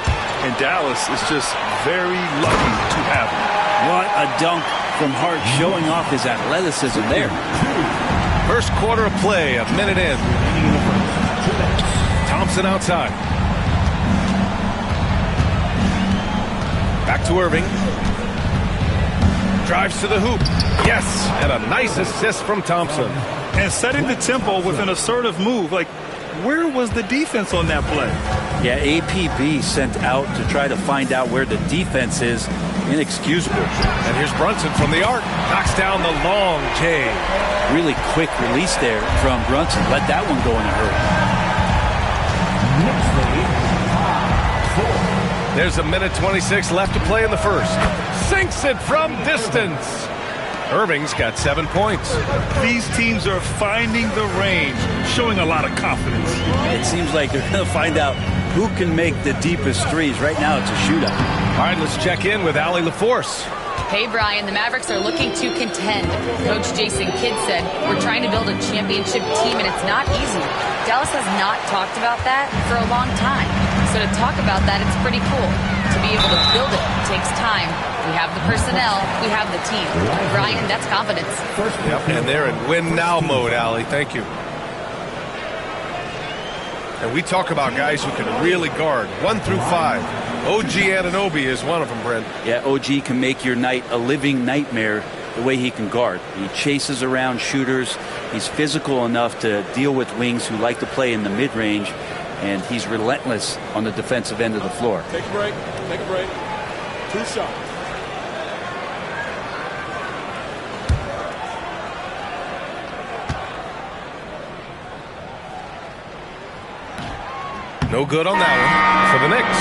and Dallas is just very lucky to have him. What a dunk from Hart, showing off his athleticism there. First quarter of play, a minute in. Thompson outside. Back to Irving. Drives to the hoop. Yes, and a nice assist from Thompson. And setting the tempo with an assertive move. Like, where was the defense on that play? Yeah, APB sent out to try to find out where the defense is. Inexcusable. And here's Brunson from the arc. Knocks down the long J. Really quick release there from Brunson. Let that one go in a hurry. There's a minute 26 left to play in the first. Sinks it from distance. Irving's got 7 points. These teams are finding the range, showing a lot of confidence. It seems like they're going to find out who can make the deepest threes. Right now, it's a shootout. All right, let's check in with Allie LaForce. Hey, Brian, the Mavericks are looking to contend. Coach Jason Kidd said, we're trying to build a championship team, and it's not easy. Dallas has not talked about that for a long time. So to talk about that, it's pretty cool. To be able to build it takes time. We have the personnel. We have the team. Brian, that's confidence. Yep, and they're in win-now mode, Allie. Thank you. And we talk about guys who can really guard 1 through 5. OG Anunoby is one of them, Brent. Yeah, OG can make your night a living nightmare the way he can guard. He chases around shooters. He's physical enough to deal with wings who like to play in the mid-range, and he's relentless on the defensive end of the floor. Take a break. Take a break. 2 shots. No good on that one. For the Knicks,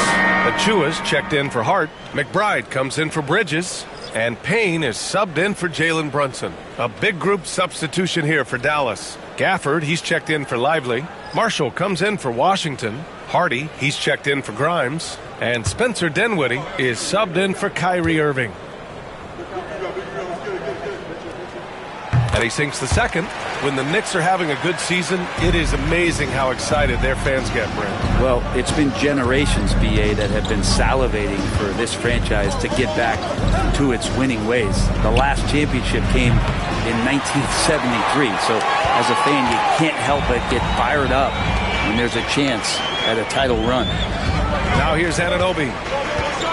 Achua's checked in for Hart. McBride comes in for Bridges. And Payne is subbed in for Jalen Brunson. A big group substitution here for Dallas. Gafford, he's checked in for Lively. Marshall comes in for Washington. Hardy, he's checked in for Grimes. And Spencer Dinwiddie is subbed in for Kyrie Irving. And he sinks the second. When the Knicks are having a good season, it is amazing how excited their fans get, Brent. Well, it's been generations, BA, that have been salivating for this franchise to get back to its winning ways. The last championship came in 1973. So as a fan, you can't help but get fired up when there's a chance at a title run. Now here's Anunoby.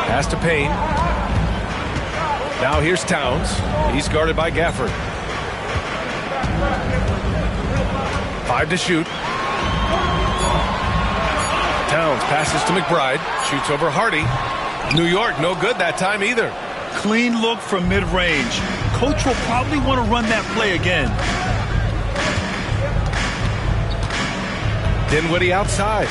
Pass to Payne. Now here's Towns. He's guarded by Gafford. 5 to shoot. Towns passes to McBride. Shoots over Hardy. New York, no good that time either. Clean look from mid-range. Coach will probably want to run that play again. Dinwiddie outside.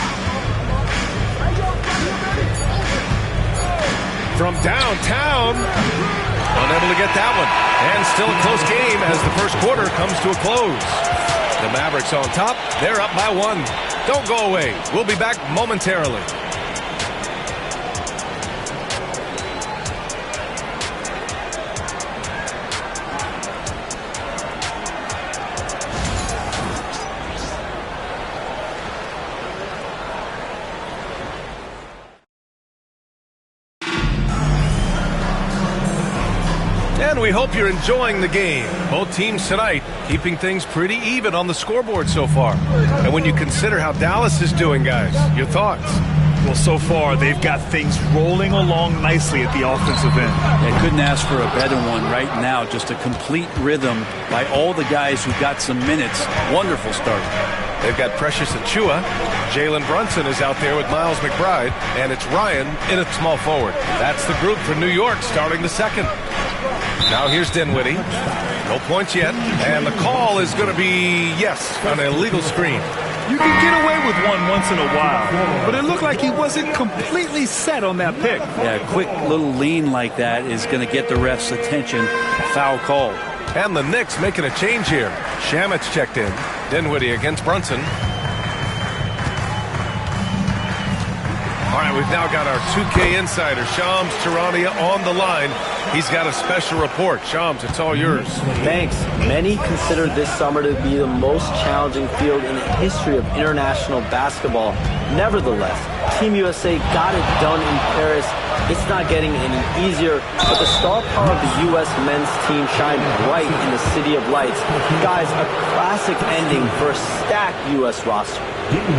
From downtown. Unable to get that one. And still a close game as the first quarter comes to a close. The Mavericks on top. They're up by 1. Don't go away. We'll be back momentarily. And we hope you're enjoying the game. Both teams tonight keeping things pretty even on the scoreboard so far. And when you consider how Dallas is doing, guys, your thoughts? Well, so far, they've got things rolling along nicely at the offensive end. They couldn't ask for a better one right now. Just a complete rhythm by all the guys who got some minutes. Wonderful start. They've got Precious Achiuwa. Jalen Brunson is out there with Miles McBride. And it's Ryan in at small forward. That's the group for New York starting the second. Now here's Dinwiddie. No points yet. And the call is going to be, yes, an illegal screen. You can get away with one once in a while, but it looked like he wasn't completely set on that pick. Yeah, a quick little lean like that is going to get the ref's attention. Foul call. And the Knicks making a change here. Shamit's checked in. Dinwiddie against Brunson. All right, we've now got our 2K insider, Shams Charania, on the line. He's got a special report. Shams, it's all yours. Thanks. Many consider this summer to be the most challenging field in the history of international basketball. Nevertheless, Team USA got it done in Paris. It's not getting any easier, but the star power of the U.S. men's team shined bright in the City of Lights. Guys, a classic ending for a stacked U.S. roster.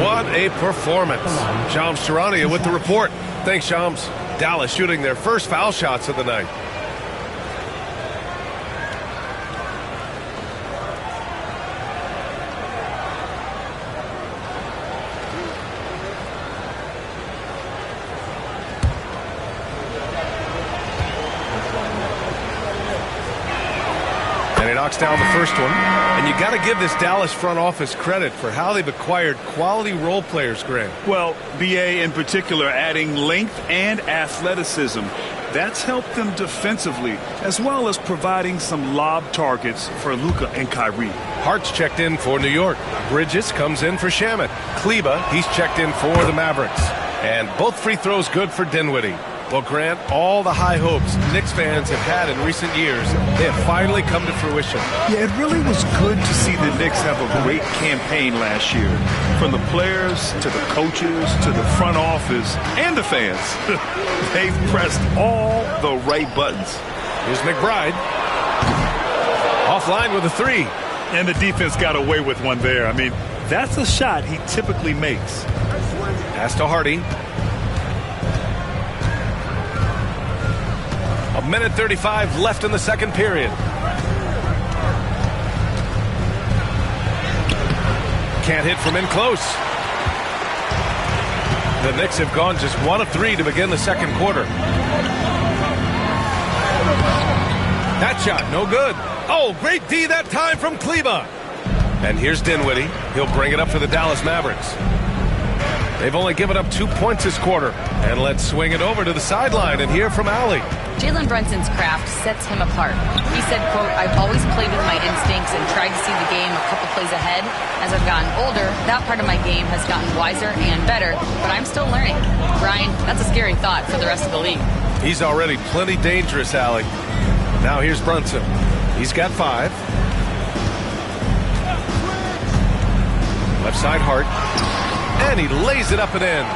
What a performance. Shams Charania with the report. Thanks, Shams. Dallas shooting their first foul shots of the night. And he knocks down the first one. And you got to give this Dallas front office credit for how they've acquired quality role players, Grant. Well, BA in particular adding length and athleticism. That's helped them defensively, as well as providing some lob targets for Luka and Kyrie. Hart's checked in for New York. Bridges comes in for Shamet. Kleba, he's checked in for the Mavericks. And both free throws good for Dinwiddie. Well, Grant, all the high hopes Knicks fans have had in recent years, they have finally come to fruition. Yeah, it really was good to see the Knicks have a great campaign last year. From the players to the coaches to the front office and the fans. They've pressed all the right buttons. Here's McBride. Offline with a three. And the defense got away with one there. I mean, that's a shot he typically makes. Pass to Hardy. A minute 35 left in the second period. Can't hit from in close. The Knicks have gone just 1 of 3 to begin the second quarter. That shot, no good. Oh, great D that time from Kleba. And here's Dinwiddie. He'll bring it up for the Dallas Mavericks. They've only given up 2 points this quarter. And let's swing it over to the sideline and hear from Allie. Jalen Brunson's craft sets him apart. He said, quote, "I've always played with my instincts and tried to see the game a couple plays ahead. As I've gotten older, that part of my game has gotten wiser and better, but I'm still learning." Brian, that's a scary thought for the rest of the league. He's already plenty dangerous, Allie. Now here's Brunson. He's got 5. Left side Hart. And he lays it up and in.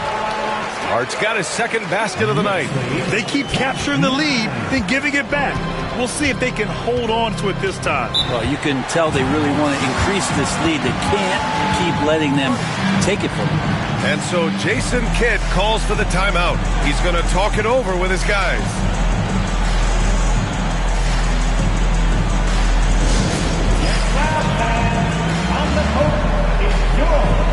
Hart's got his second basket of the night. They keep capturing the lead, then giving it back. We'll see if they can hold on to it this time. Well, you can tell they really want to increase this lead. They can't keep letting them take it from them. And so Jason Kidd calls for the timeout. He's going to talk it over with his guys. On the court, it's your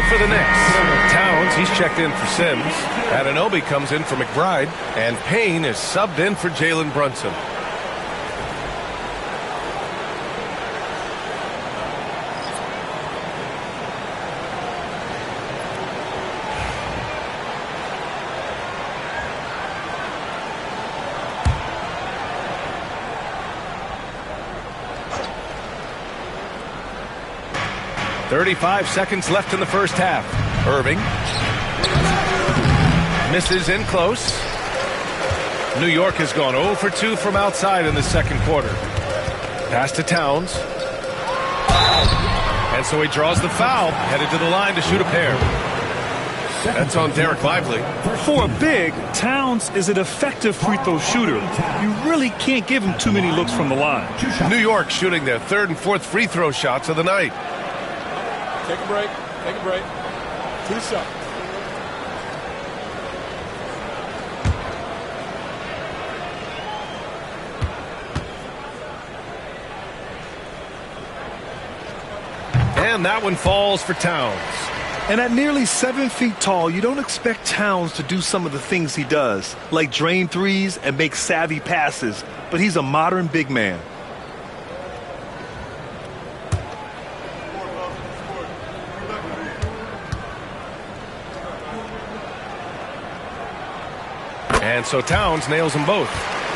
for the Knicks. Towns, he's checked in for Sims. Anunoby comes in for McBride. And Payne is subbed in for Jalen Brunson. .35 seconds left in the first half. Irving misses in close. New York has gone 0 for 2 from outside in the second quarter. Pass to Towns. And so he draws the foul, headed to the line to shoot a pair. That's on Derek Lively. For a big, Towns is an effective free throw shooter. You really can't give him too many looks from the line. New York shooting their third and fourth free throw shots of the night. Take a break. Take a break. 2 shots. And that one falls for Towns. And at nearly 7 feet tall, you don't expect Towns to do some of the things he does, like drain threes and make savvy passes. But he's a modern big man. And so Towns nails them both.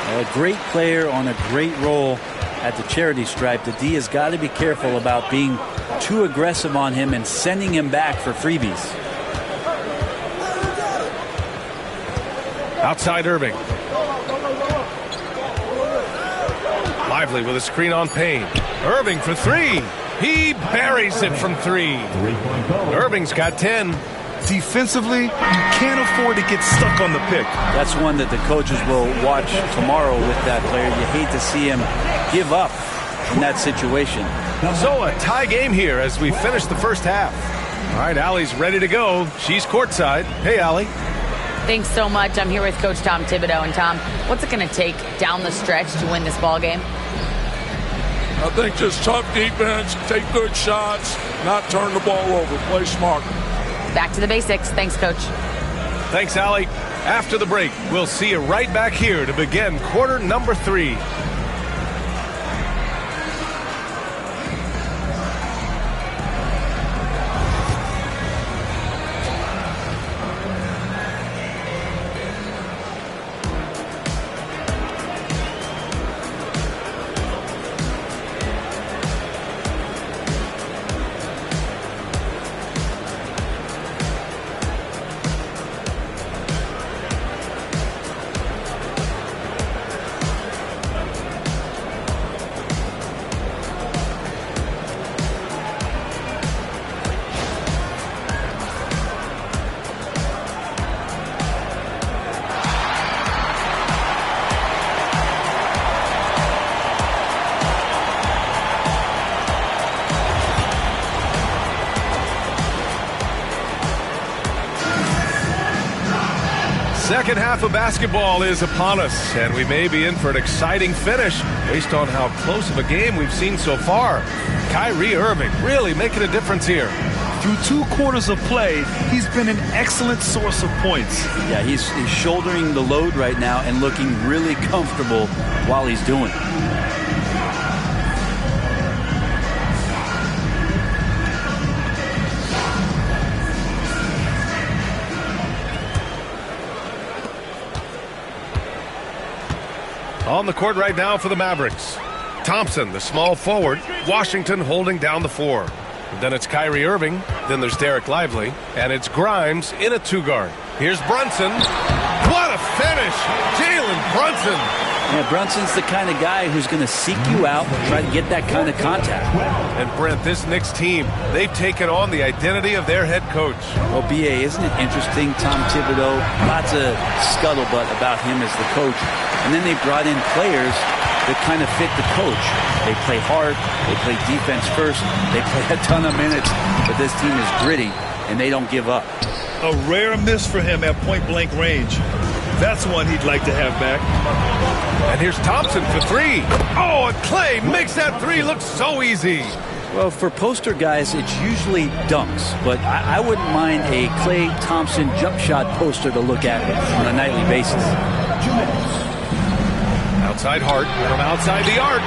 A great player on a great role at the charity stripe. The D has got to be careful about being too aggressive on him and sending him back for freebies. Outside Irving. Lively with a screen on Payne. Irving for 3. He buries it from 3. Irving's got 10. Defensively, you can't afford to get stuck on the pick. That's one that the coaches will watch tomorrow with that player. You hate to see him give up in that situation. So a tie game here as we finish the first half. All right, Allie's ready to go. She's courtside. Hey, Allie. Thanks so much. I'm here with Coach Tom Thibodeau. And Tom, what's it going to take down the stretch to win this ball game? I think just tough defense, take good shots, not turn the ball over, play smart. Back to the basics. Thanks, Coach. Thanks, Allie. After the break, we'll see you right back here to begin quarter number 3. Second half of basketball is upon us, and we may be in for an exciting finish based on how close of a game we've seen so far. Kyrie Irving really making a difference here. Through 2 quarters of play, he's been an excellent source of points. Yeah, he's shouldering the load right now and looking really comfortable while he's doing it. On the court right now for the Mavericks. Thompson, the small forward. Washington holding down the 4. Then it's Kyrie Irving. Then there's Derek Lively. And it's Grimes in a 2-guard. Here's Brunson. What a finish! Jalen Brunson. Yeah, Brunson's the kind of guy who's going to seek you out and try to get that kind of contact. And Brent, this Knicks team, they've taken on the identity of their head coach. Well, B.A., isn't it interesting? Tom Thibodeau, lots of scuttlebutt about him as the coach. And then they brought in players that kind of fit the coach. They play hard. They play defense first. They play a ton of minutes. But this team is gritty, and they don't give up. A rare miss for him at point-blank range. That's one he'd like to have back. And here's Thompson for 3. Oh, and Clay makes that 3 look so easy. Well, for poster guys, it's usually dunks. But I wouldn't mind a Klay Thompson jump shot poster to look at on a nightly basis. Outside Hart, from outside the arc.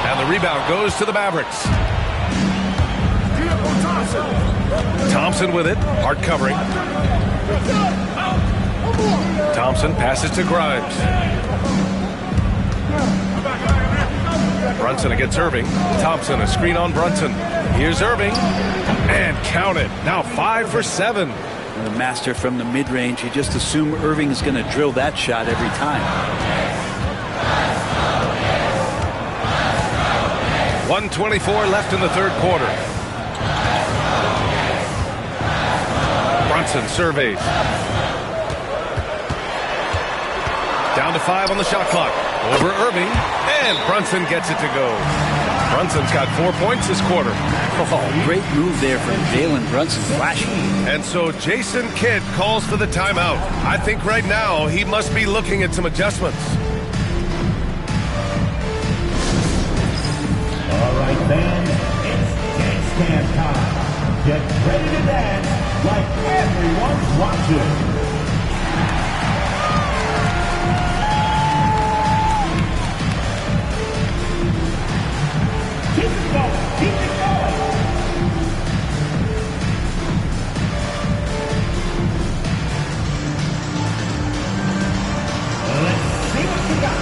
And the rebound goes to the Mavericks. Thompson with it. Hart covering. Thompson passes to Grimes. Brunson against Irving. Thompson, a screen on Brunson. Here's Irving. And count it. Now 5 for 7. The master from the mid-range. You just assume Irving is going to drill that shot every time. 1:24 left in the third quarter. Brunson surveys. Down to 5 on the shot clock. Over Irving, and Brunson gets it to go. Brunson's got 4 points this quarter. Oh, great move there from Jalen Brunson, flashing. And so Jason Kidd calls for the timeout. I think right now he must be looking at some adjustments. All right, fans, it's dance camp time. Get ready to dance like everyone's watching. Keep it going, keep it going. Let's see what you got.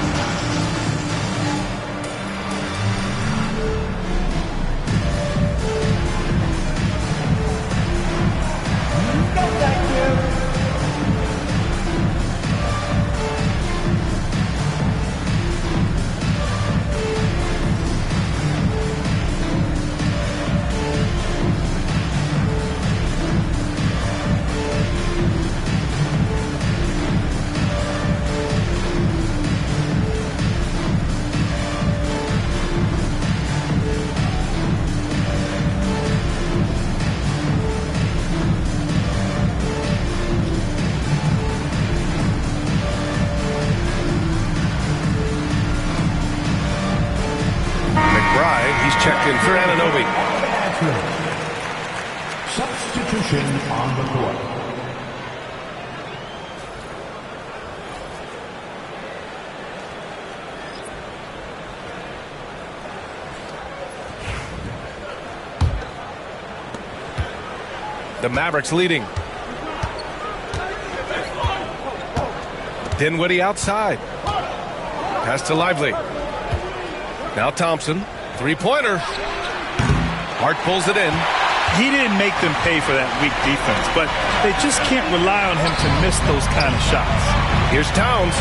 Checked in for Anunoby. Substitution on the court. The Mavericks leading. Dinwiddie outside. Pass to Lively. Now Thompson. Three-pointer. Hart pulls it in. He didn't make them pay for that weak defense, but they just can't rely on him to miss those kind of shots. Here's Towns.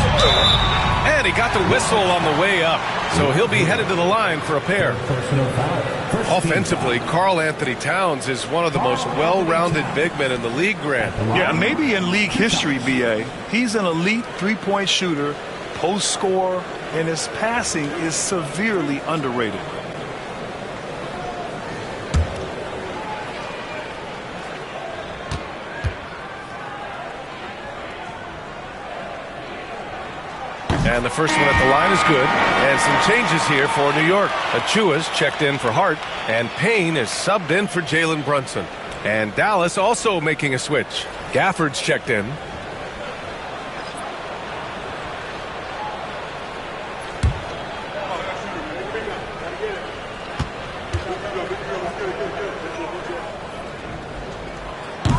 And he got the whistle on the way up, so he'll be headed to the line for a pair. Offensively, Karl Anthony Towns is one of the most well-rounded big men in the league, Grant. Yeah, maybe in league history, B.A. He's an elite three-point shooter, post scorer, and his passing is severely underrated. And the first one at the line is good. And some changes here for New York. Achua's checked in for Hart, and Payne is subbed in for Jalen Brunson. And Dallas also making a switch. Gafford's checked in.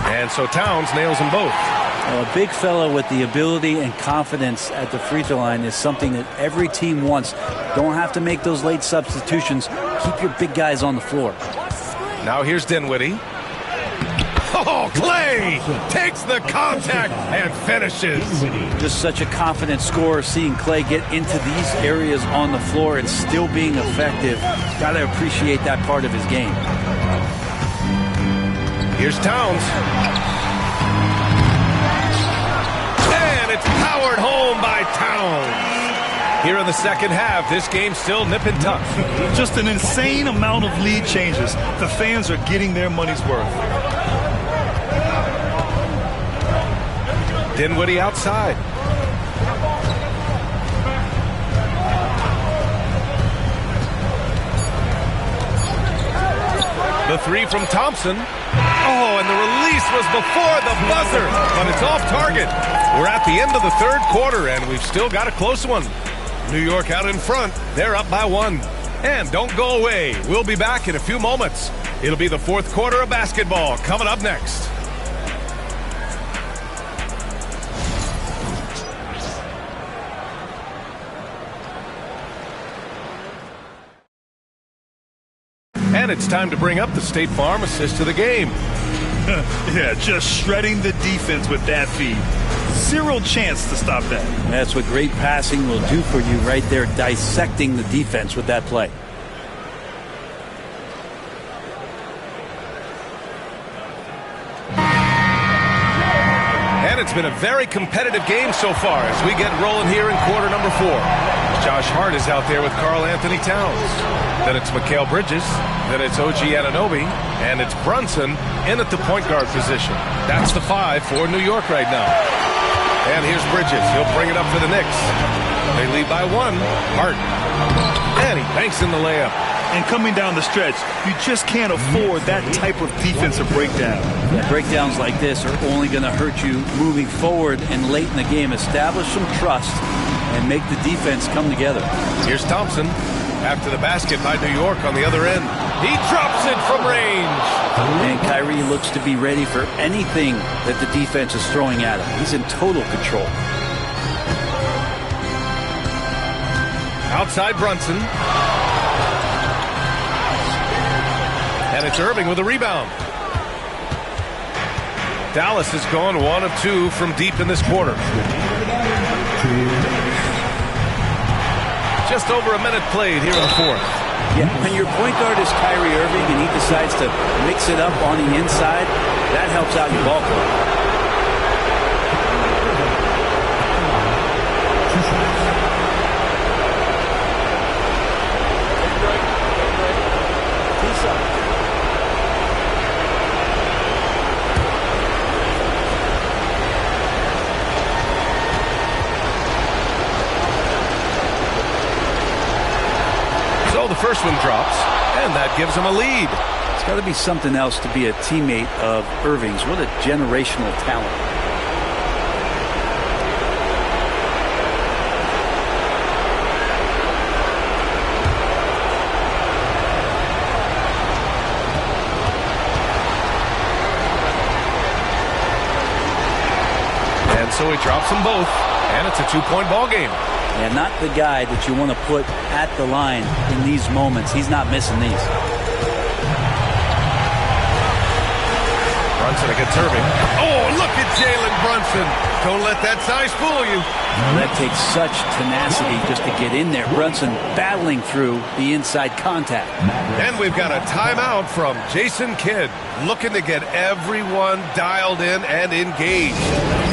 And so Towns nails them both. Well, a big fella with the ability and confidence at the free throw line is something that every team wants. Don't have to make those late substitutions. Keep your big guys on the floor. Now here's Dinwiddie. Oh, Clay takes the contact and finishes. Just such a confident scorer, seeing Clay get into these areas on the floor and still being effective. Got to appreciate that part of his game. Here's Towns. And it's powered home by Towns. Here in the second half, this game's still nip and tuck. Just an insane amount of lead changes. The fans are getting their money's worth. Dinwiddie outside. The three from Thompson. Oh, and the release was before the buzzer, but it's off target. We're at the end of the third quarter, and we've still got a close one. New York out in front. They're up by 1. And don't go away. We'll be back in a few moments. It'll be the fourth quarter of basketball coming up next. And it's time to bring up the State Farm assist to the game. Yeah, just shredding the defense with that feed. Zero chance to stop that. That's what great passing will do for you right there, dissecting the defense with that play. And it's been a very competitive game so far as we get rolling here in quarter number 4. Josh Hart is out there with Karl Anthony Towns. Then it's Mikal Bridges. Then it's OG Anunoby. And it's Brunson in at the point guard position. That's the 5 for New York right now. And here's Bridges. He'll bring it up for the Knicks. They lead by 1. Hart. And he banks in the layup. And coming down the stretch, you just can't afford that type of defensive breakdown. Yeah, breakdowns like this are only going to hurt you moving forward and late in the game. Establish some trust and make the defense come together. Here's Thompson after the basket by New York on the other end. He drops it from range. And Kyrie looks to be ready for anything that the defense is throwing at him. He's in total control. Outside Brunson. And it's Irving with a rebound. Dallas has gone 1 of 2 from deep in this quarter. Just over a minute played here in the 4th. Yeah, when your point guard is Kyrie Irving and he decides to mix it up on the inside, that helps out your ball club. First one drops, and that gives him a lead. It's got to be something else to be a teammate of Irving's. What a generational talent. And so he drops them both, and it's a 2-point ball game. And not the guy that you want to put at the line in these moments. He's not missing these. Brunson against Irving. Oh, look at Jalen Brunson. Don't let that size fool you. That takes such tenacity just to get in there. Brunson battling through the inside contact. And we've got a timeout from Jason Kidd, looking to get everyone dialed in and engaged.